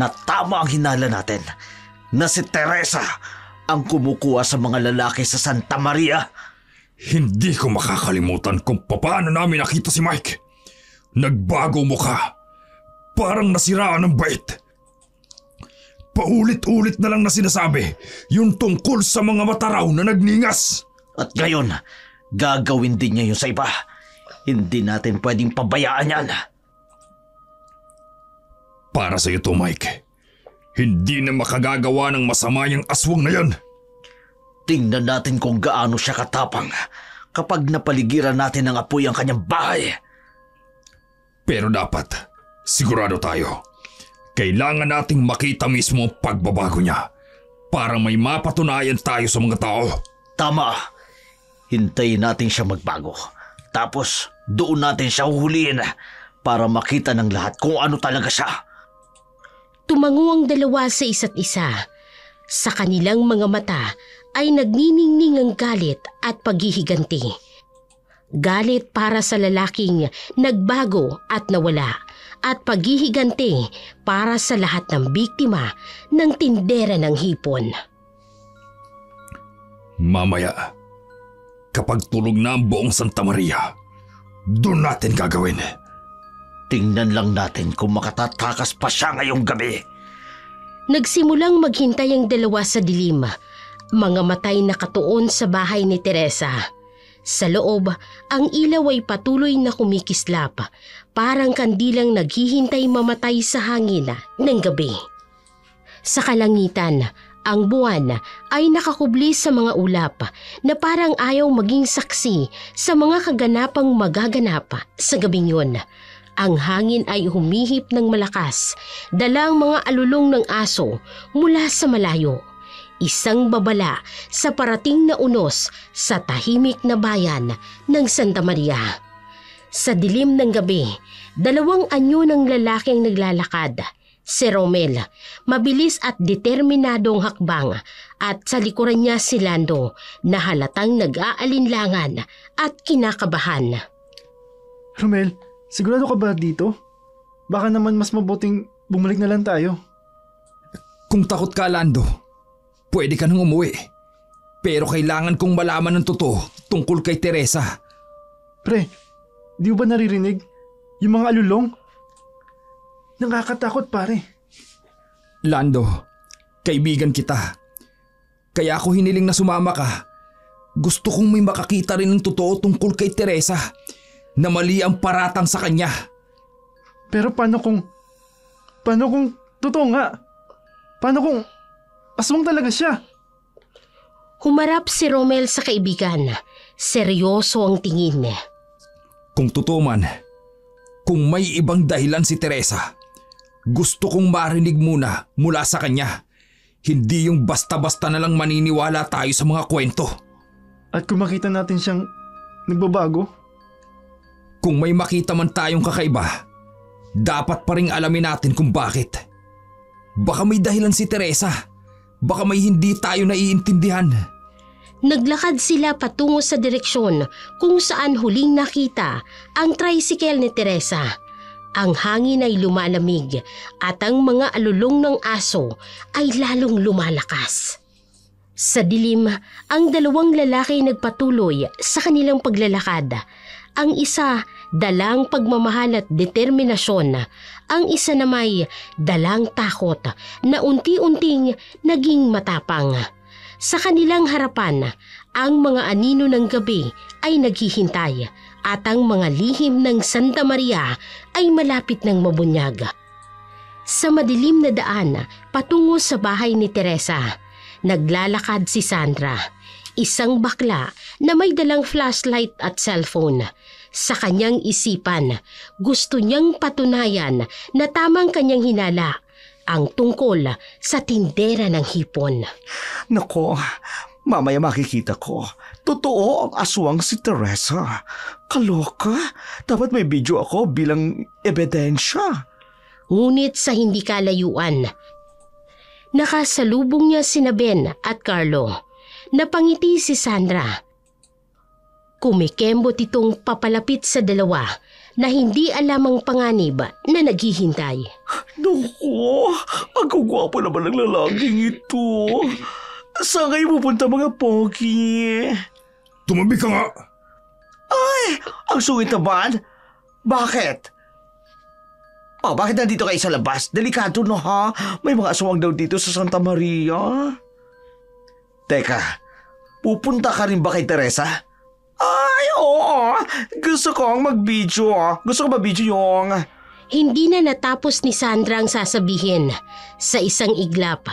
Speaker 3: na tama ang hinala natin. Na si Teresa ang kumukuha sa mga lalaki sa Santa Maria.
Speaker 7: Hindi ko makakalimutan kung papaano namin nakita si Mike. Nagbago mukha. Parang nasiraan ng bait. Paulit-ulit na lang na sinasabi yung tungkol sa mga mata raw na nagningas.
Speaker 3: At ngayon, gagawin din niya yun sa iba. Hindi natin pwedeng pabayaan yan.
Speaker 7: Para sa iyo to, Mike. Hindi na makagagawa ng masama yung aswang na yan.
Speaker 3: Tingnan natin kung gaano siya katapang. kapag napaligiran natin ng apoy ang kanyang bahay.
Speaker 7: Pero dapat, sigurado tayo. Kailangan nating makita mismo ang pagbabago niya para may mapatunayan tayo sa mga tao.
Speaker 3: Tama. Hintayin natin siya magbago. Tapos doon natin siya huhulihin para makita ng lahat kung ano talaga siya.
Speaker 1: Tumango ang dalawa sa isa't isa. Sa kanilang mga mata ay nagniningning ang galit at paghihiganti. Galit para sa lalaking nagbago at nawala, at paghihiganti para sa lahat ng biktima ng tindera ng hipon.
Speaker 7: Mamaya, kapag tulog na ang buong Santa Maria, doon natin gagawin.
Speaker 3: Tingnan lang natin kung makatatakas pa siya ngayong gabi.
Speaker 1: Nagsimulang maghintay ang dalawa sa dilim, mga matay nakatuon sa bahay ni Teresa. Sa loob, ang ilaw ay patuloy na kumikislap, parang kandilang naghihintay mamatay sa hangin ng gabi. Sa kalangitan, ang buwan ay nakakubli sa mga ulap na parang ayaw maging saksi sa mga kaganapang magaganap sa gabing yun. Ang hangin ay humihip ng malakas, dala ang mga alulong ng aso mula sa malayo. Isang babala sa parating na unos sa tahimik na bayan ng Santa Maria. Sa dilim ng gabi, dalawang anyo ng lalaking naglalakad. Si Romel, mabilis at determinadong hakbang, at sa likuran niya si Lando na halatang nag-aalinlangan at kinakabahan.
Speaker 6: Romel, sigurado ka ba dito? Baka naman mas mabuting bumalik na lang tayo.
Speaker 7: Kung takot ka, Lando, pwede ka nang umuwi. Pero kailangan kong malaman ng totoo tungkol kay Teresa.
Speaker 6: Pre, di mo ba naririnig? Yung mga alulong? Nakakatakot, pare.
Speaker 7: Lando, kaibigan kita. Kaya ako hiniling na sumama ka. Gusto kong may makakita rin ng totoo tungkol kay Teresa na mali ang paratang sa kanya.
Speaker 6: Pero paano kung totoo nga? Paano kung aswang talaga siya?
Speaker 1: Humarap si Romel sa kaibigan. Seryoso ang tingin.
Speaker 7: Kung totoo man, kung may ibang dahilan si Teresa, gusto kong marinig muna mula sa kanya. Hindi yung basta-basta na lang maniniwala tayo sa mga kwento.
Speaker 6: At kung makita natin siyang nagbabago?
Speaker 7: Kung may makita man tayong kakaiba, dapat pa rin alamin natin kung bakit. Baka may dahilan si Teresa. Baka may hindi tayo naiintindihan.
Speaker 1: Naglakad sila patungo sa direksyon kung saan huling nakita ang tricycle ni Teresa. Ang hangin ay lumalamig at ang mga alulong ng aso ay lalong lumalakas. Sa dilim, ang dalawang lalaki nagpatuloy sa kanilang paglalakad. Ang isa dalang pagmamahal at determinasyon, ang isa na may dalang takot na unti-unting naging matapang. Sa kanilang harapan, ang mga anino ng gabi ay naghihintay at ang mga lihim ng Santa Maria ay malapit ng mabunyag. Sa madilim na daan patungo sa bahay ni Teresa, naglalakad si Sandra, isang bakla na may dalang flashlight at cellphone. Sa kanyang isipan, gusto niyang patunayan na tamang kanyang hinala ang tungkol sa tindera ng hipon.
Speaker 2: Nako, mamaya makikita ko. Totoo ang aswang si Teresa. Kaloka, dapat may video ako bilang ebidensya.
Speaker 1: Ngunit sa hindi kalayuan, nakasalubong niya sina Ben at Carlo. Napangiti si Sandra. Kumikembot itong papalapit sa dalawa na hindi alam ang panganib na naghihintay.
Speaker 2: Naku, ang gwapo naman ng lalaking ito. Saan kayo pupunta mga pogi?
Speaker 7: Tumabi ka nga!
Speaker 2: Ay, ang sungit naman. Bakit? Bakit nandito kayo sa labas? Delikado no ha? May mga aswang daw dito sa Santa Maria. Teka, pupunta ka rin ba kay Teresa? Ay, oo. Gusto kong mag-video. Gusto ko mag-video yung...
Speaker 1: Hindi na natapos ni Sandra ang sasabihin. Sa isang iglap,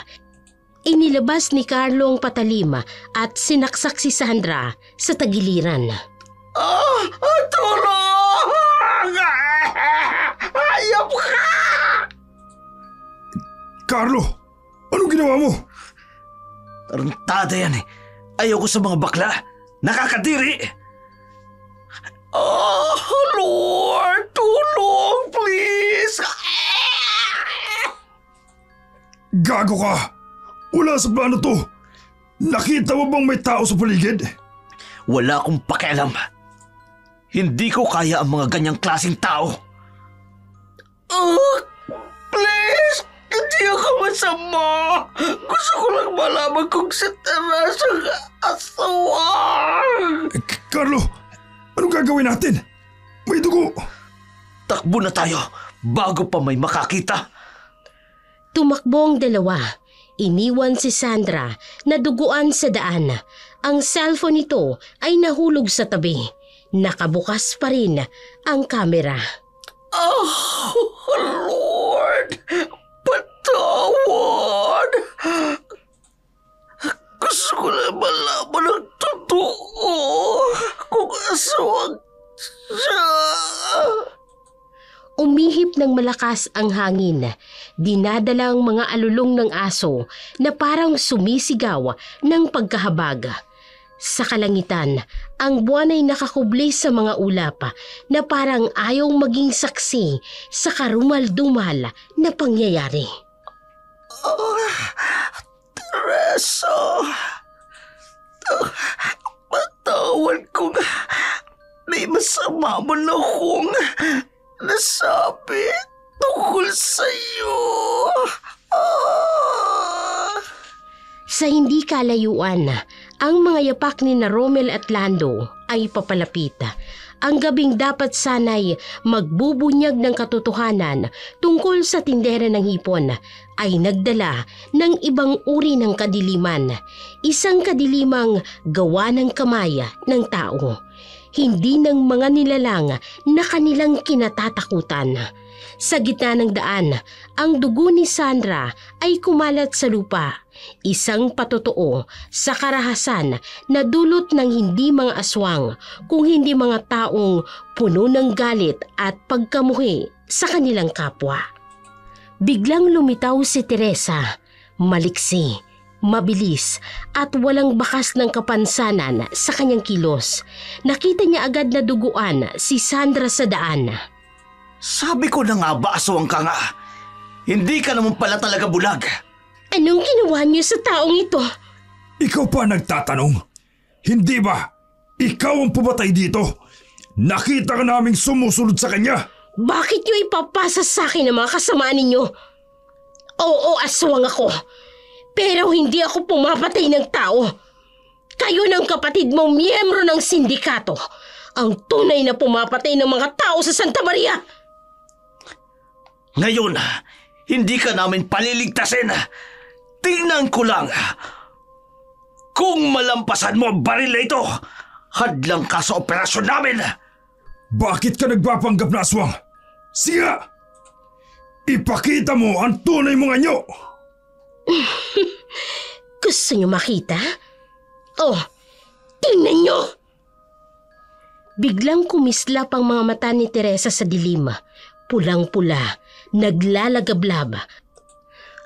Speaker 1: inilabas ni Carlo ang patalim at sinaksak si Sandra sa tagiliran.
Speaker 3: Tulong! Hayop ka!
Speaker 7: Carlo, anong ginawa mo?
Speaker 3: Taruntada yan eh. Ayoko sa mga bakla. Nakakadiri. Lord, tulong, please.
Speaker 7: Gago ka! Wala sa plano to! Nakita mo bang may tao sa paligid?
Speaker 3: Wala akong pakialam. Hindi ko kaya ang mga ganyang klaseng tao. Please, hindi ako masama. Gusto ko lang malaman kung si Teresa ang aswang.
Speaker 7: Carlo, anong gagawin natin? May dugo!
Speaker 3: Takbo na tayo bago pa may makakita.
Speaker 1: Tumakbo ang dalawa. Iniwan si Sandra na duguan sa daan. Ang cellphone nito ay nahulog sa tabi. Nakabukas pa rin ang kamera.
Speaker 3: Lord, patawad. Gusto ko lang malaman ang totoo kung aswang siya.
Speaker 1: Umihip ng malakas ang hangin. Dinadala ang mga alulong ng aso na parang sumisigaw ng pagkahabag. Sa kalangitan, ang buwan ay nakakubli sa mga ulap na parang ayaw maging saksi sa karumal-dumal na pangyayari.
Speaker 3: Teresa, patawad kung may masama mo na akong nasabi tungkol sa'yo.
Speaker 1: Sa hindi kalayuan, ang mga yapak ni na Romel at Lando ay papalapit. Ang gabing dapat sana'y magbubunyag ng katotohanan tungkol sa tindera ng hipon ay nagdala ng ibang uri ng kadiliman. Isang kadilimang gawa ng kamay ng tao. Hindi ng mga nilalang na kanilang kinatatakutan. Sa gitna ng daan, ang dugo ni Sandra ay kumalat sa lupa. Isang patotoo sa karahasan na dulot ng hindi mga aswang, kung hindi mga taong puno ng galit at pagkamuhi sa kanilang kapwa. Biglang lumitaw si Teresa, maliksi, mabilis at walang bakas ng kapansanan sa kanyang kilos. Nakita niya agad na duguan si Sandra sa daan.
Speaker 3: Sabi ko na nga ba aswang ka nga? Hindi ka naman pala talaga bulag.
Speaker 1: Anong ginawa niyo sa taong ito?
Speaker 7: Ikaw pa nagtatanong? Hindi ba? Ikaw ang pumatay dito. Nakita ka naming sumusunod sa kanya.
Speaker 1: Bakit niyo ipapasa sa akin ang mga kasamaan ninyo? Oo, aswang ako. Pero hindi ako pumapatay ng tao. Kayo ng kapatid mong miyembro ng sindikato ang tunay na pumapatay ng mga tao sa Santa Maria.
Speaker 3: Ngayon, hindi ka namin paliligtasin. Tingnan ko lang. Kung malampasan mo ang baril na ito, hadlang ka sa operasyon namin.
Speaker 7: Bakit ka nagpapanggap na aswang? Sige nga! Ipakita mo ang tunay mong anyo!
Speaker 1: Gusto niyo makita? Oh, tingnan niyo! Biglang kumislap ang mga mata ni Teresa sa dilim. Pulang-pula, naglalagablab.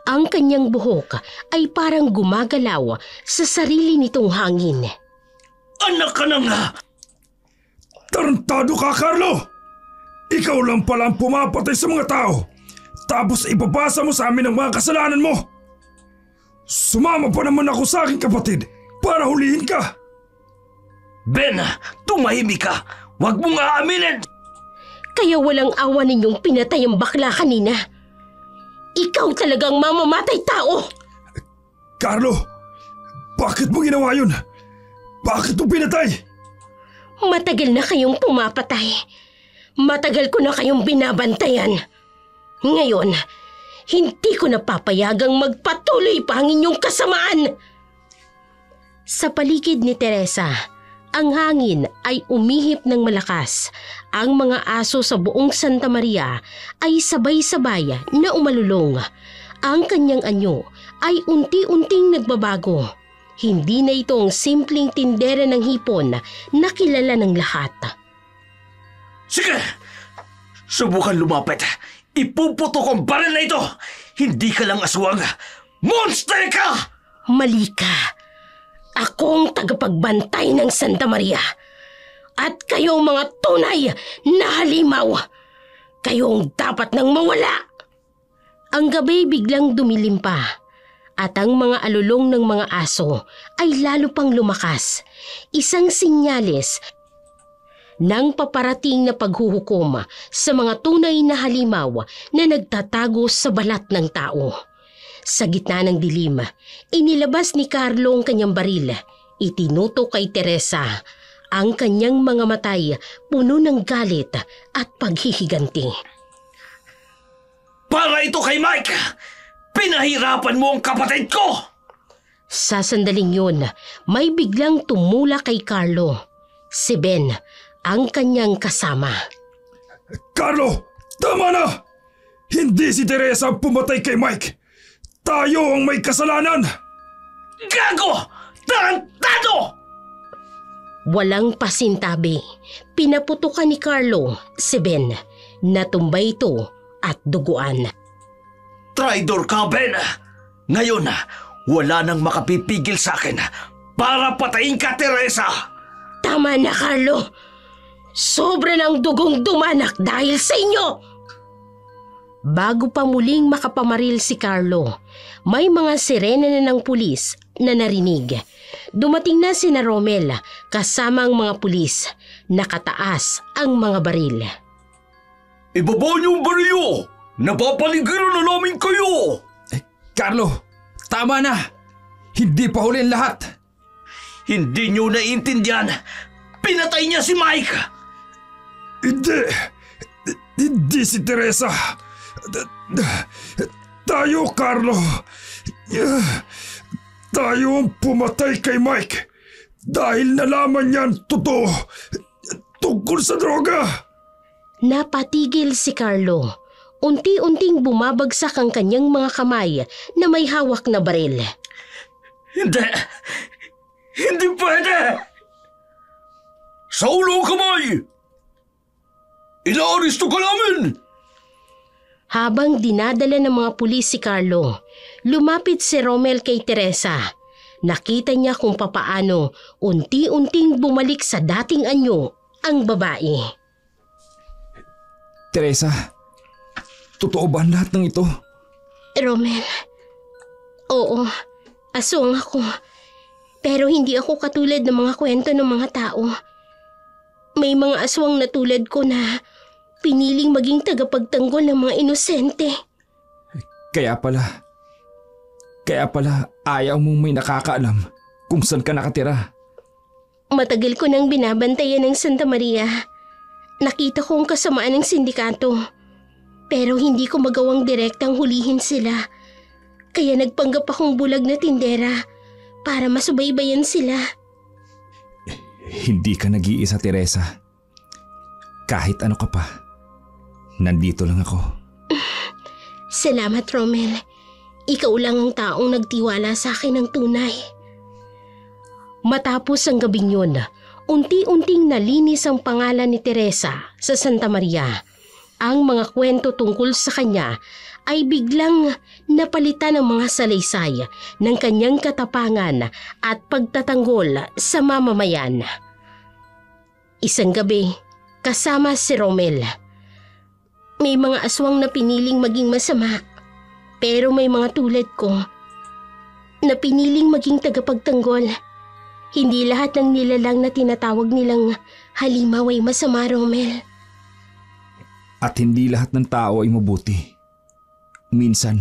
Speaker 1: Ang kanyang buhok ay parang gumagalaw sa sarili nitong hangin.
Speaker 3: Anak ka na nga!
Speaker 7: Tarantado ka, Carlo! Ikaw lang pala ang pumapatay sa mga tao. Tapos ipapasa mo sa amin ang mga kasalanan mo. Sumama pa naman ako sa aking kapatid para hulihin ka.
Speaker 3: Ben, tumahimik ka. Huwag mong aaminin.
Speaker 1: Kaya walang awa ninyong pinatay ang bakla kanina. Ikaw talagang mamamatay tao.
Speaker 7: Carlo, bakit mo ginawa yun? Bakit mo pinatay?
Speaker 1: Matagal na kayong pumapatay. Matagal ko na kayong binabantayan. Ngayon, hindi ko napapayagang magpatuloy pa ang inyong kasamaan. Sa paligid ni Teresa, ang hangin ay umihip ng malakas. Ang mga aso sa buong Santa Maria ay sabay-sabay na umalulong. Ang kanyang anyo ay unti-unting nagbabago. Hindi na ito ang simpleng tindera ng hipon na kilala ng lahat.
Speaker 3: Sige! Subukan lumapit. Ipuputok ang baril na ito! Hindi ka lang aswang! Monster ka!
Speaker 1: Mali ka. Ako ang tagapagbantay ng Santa Maria. At kayong mga tunay na halimaw. Kayong dapat nang mawala. Ang gabi biglang dumilim pa. At ang mga alulong ng mga aso ay lalo pang lumakas. Isang sinyales ng paparating na paghuhukom sa mga tunay na halimaw na nagtatago sa balat ng tao. Sa gitna ng dilim, inilabas ni Carlo ang kanyang baril. Itinuto kay Teresa ang kanyang mga matay puno ng galit at paghihiganti.
Speaker 3: Para ito kay Mike! Pinahirapan mo ang kapatid ko!
Speaker 1: Sa sandaling yun, may biglang tumula kay Carlo. Si Ben, ang kanyang kasama.
Speaker 7: Carlo, tama na! Hindi si Teresa ang pumatay kay Mike. Tayo ang may kasalanan!
Speaker 3: Gago! Tarantado!
Speaker 1: Walang pasintabi. Pinaputukan ni Carlo si Ben. Natumbay ito at duguan.
Speaker 3: Traidor ka, Ben! Ngayon, wala nang makapipigil sa akin para patayin ka, Teresa!
Speaker 1: Tama na, Carlo. Sobra ng dugong dumanak dahil sa inyo. Bago pa muling makapamaril si Carlo, may mga sirena na ng pulis na narinig. Dumating na sina Romel kasama ang mga pulis. Nakataas ang mga baril.
Speaker 3: Ibaba niyo ang baril! Napapaligiran na namin kayo!
Speaker 7: Carlo, tama na! Hindi pa huli ang lahat!
Speaker 3: Hindi niyo naiintindihan! Pinatay niya si Mike!
Speaker 7: Hindi si Teresa! Tayo, Carlo! Tayo ang pumatay kay Mike dahil nalaman niyan totoo tungkol sa droga!
Speaker 1: Napatigil si Carlo. Unti-unting bumabagsak ang kanyang mga kamay na may hawak na baril.
Speaker 3: Hindi! Hindi pwede! Sa ulo ang kamay! Inaaristo ka namin!
Speaker 1: Habang dinadala ng mga pulis si Carlo, lumapit si Romel kay Teresa. Nakita niya kung papaano unti-unting bumalik sa dating anyo ang babae.
Speaker 7: Teresa, totoo ba ang lahat ng ito?
Speaker 1: Romel, oo, aswang ako. Pero hindi ako katulad ng mga kwento ng mga tao. May mga aswang na tulad ko na piniling maging tagapagtanggol ng mga inosente.
Speaker 7: Kaya pala ayaw mong may nakakaalam kung saan ka nakatira.
Speaker 1: Matagal ko nang binabantayan ng Santa Maria. Nakita ko ang kasamaan ng sindikato. Pero hindi ko magawang direktang hulihin sila. Kaya nagpanggap akong bulag na tindera para masubaybayan sila.
Speaker 7: Hindi ka nag-iisa, Teresa. Kahit ano ka pa, nandito lang ako.
Speaker 1: Salamat, Romel. Ikaw lang ang taong nagtiwala sa akin ng tunay. Matapos ang gabing yun, unti-unting nalinis ang pangalan ni Teresa sa Santa Maria. Ang mga kwento tungkol sa kanya ay biglang napalitan ng mga salaysay ng kanyang katapangan at pagtatanggol sa mamamayan. Isang gabi, kasama si Romel. May mga aswang na piniling maging masama, pero may mga tulad ko na piniling maging tagapagtanggol. Hindi lahat ng nilalang na tinatawag nilang halimaw ay masama, Romel.
Speaker 7: At hindi lahat ng tao ay mabuti. Minsan,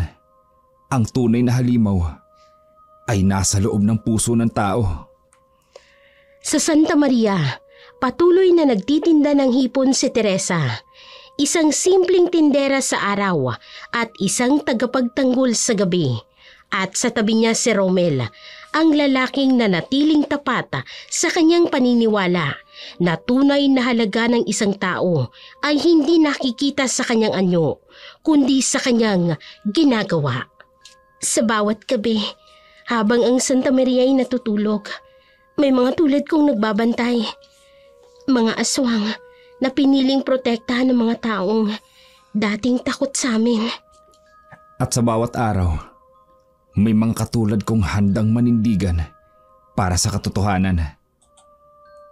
Speaker 7: ang tunay na halimaw ay nasa loob ng puso ng tao.
Speaker 1: Sa Santa Maria, patuloy na nagtitinda ng hipon si Teresa. Isang simpleng tindera sa araw at isang tagapagtanggol sa gabi. At sa tabi niya si Romel, ang lalaking nanatiling tapat sa kanyang paniniwala na tunay na halaga ng isang tao ay hindi nakikita sa kanyang anyo, kundi sa kanyang ginagawa. Sa bawat gabi, Habang ang Santa Maria ay natutulog, may mga tulad kong nagbabantay. Mga aswang na piniling protektahan ng mga taong dating takot sa amin.
Speaker 4: At sa bawat araw, may mga katulad kong handang manindigan para sa katotohanan.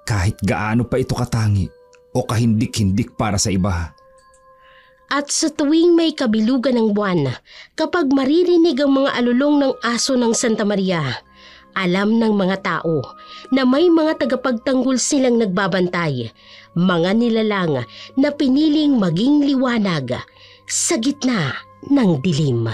Speaker 4: Kahit gaano pa ito katangi o kahindik-hindik para sa iba.
Speaker 1: At sa tuwing may kabilugan ng buwan, kapag maririnig ang mga alulong ng aso ng Santa Maria, alam ng mga tao na may mga tagapagtanggol silang nagbabantay, mga nilalang na piniling maging liwanag sa gitna ng dilim.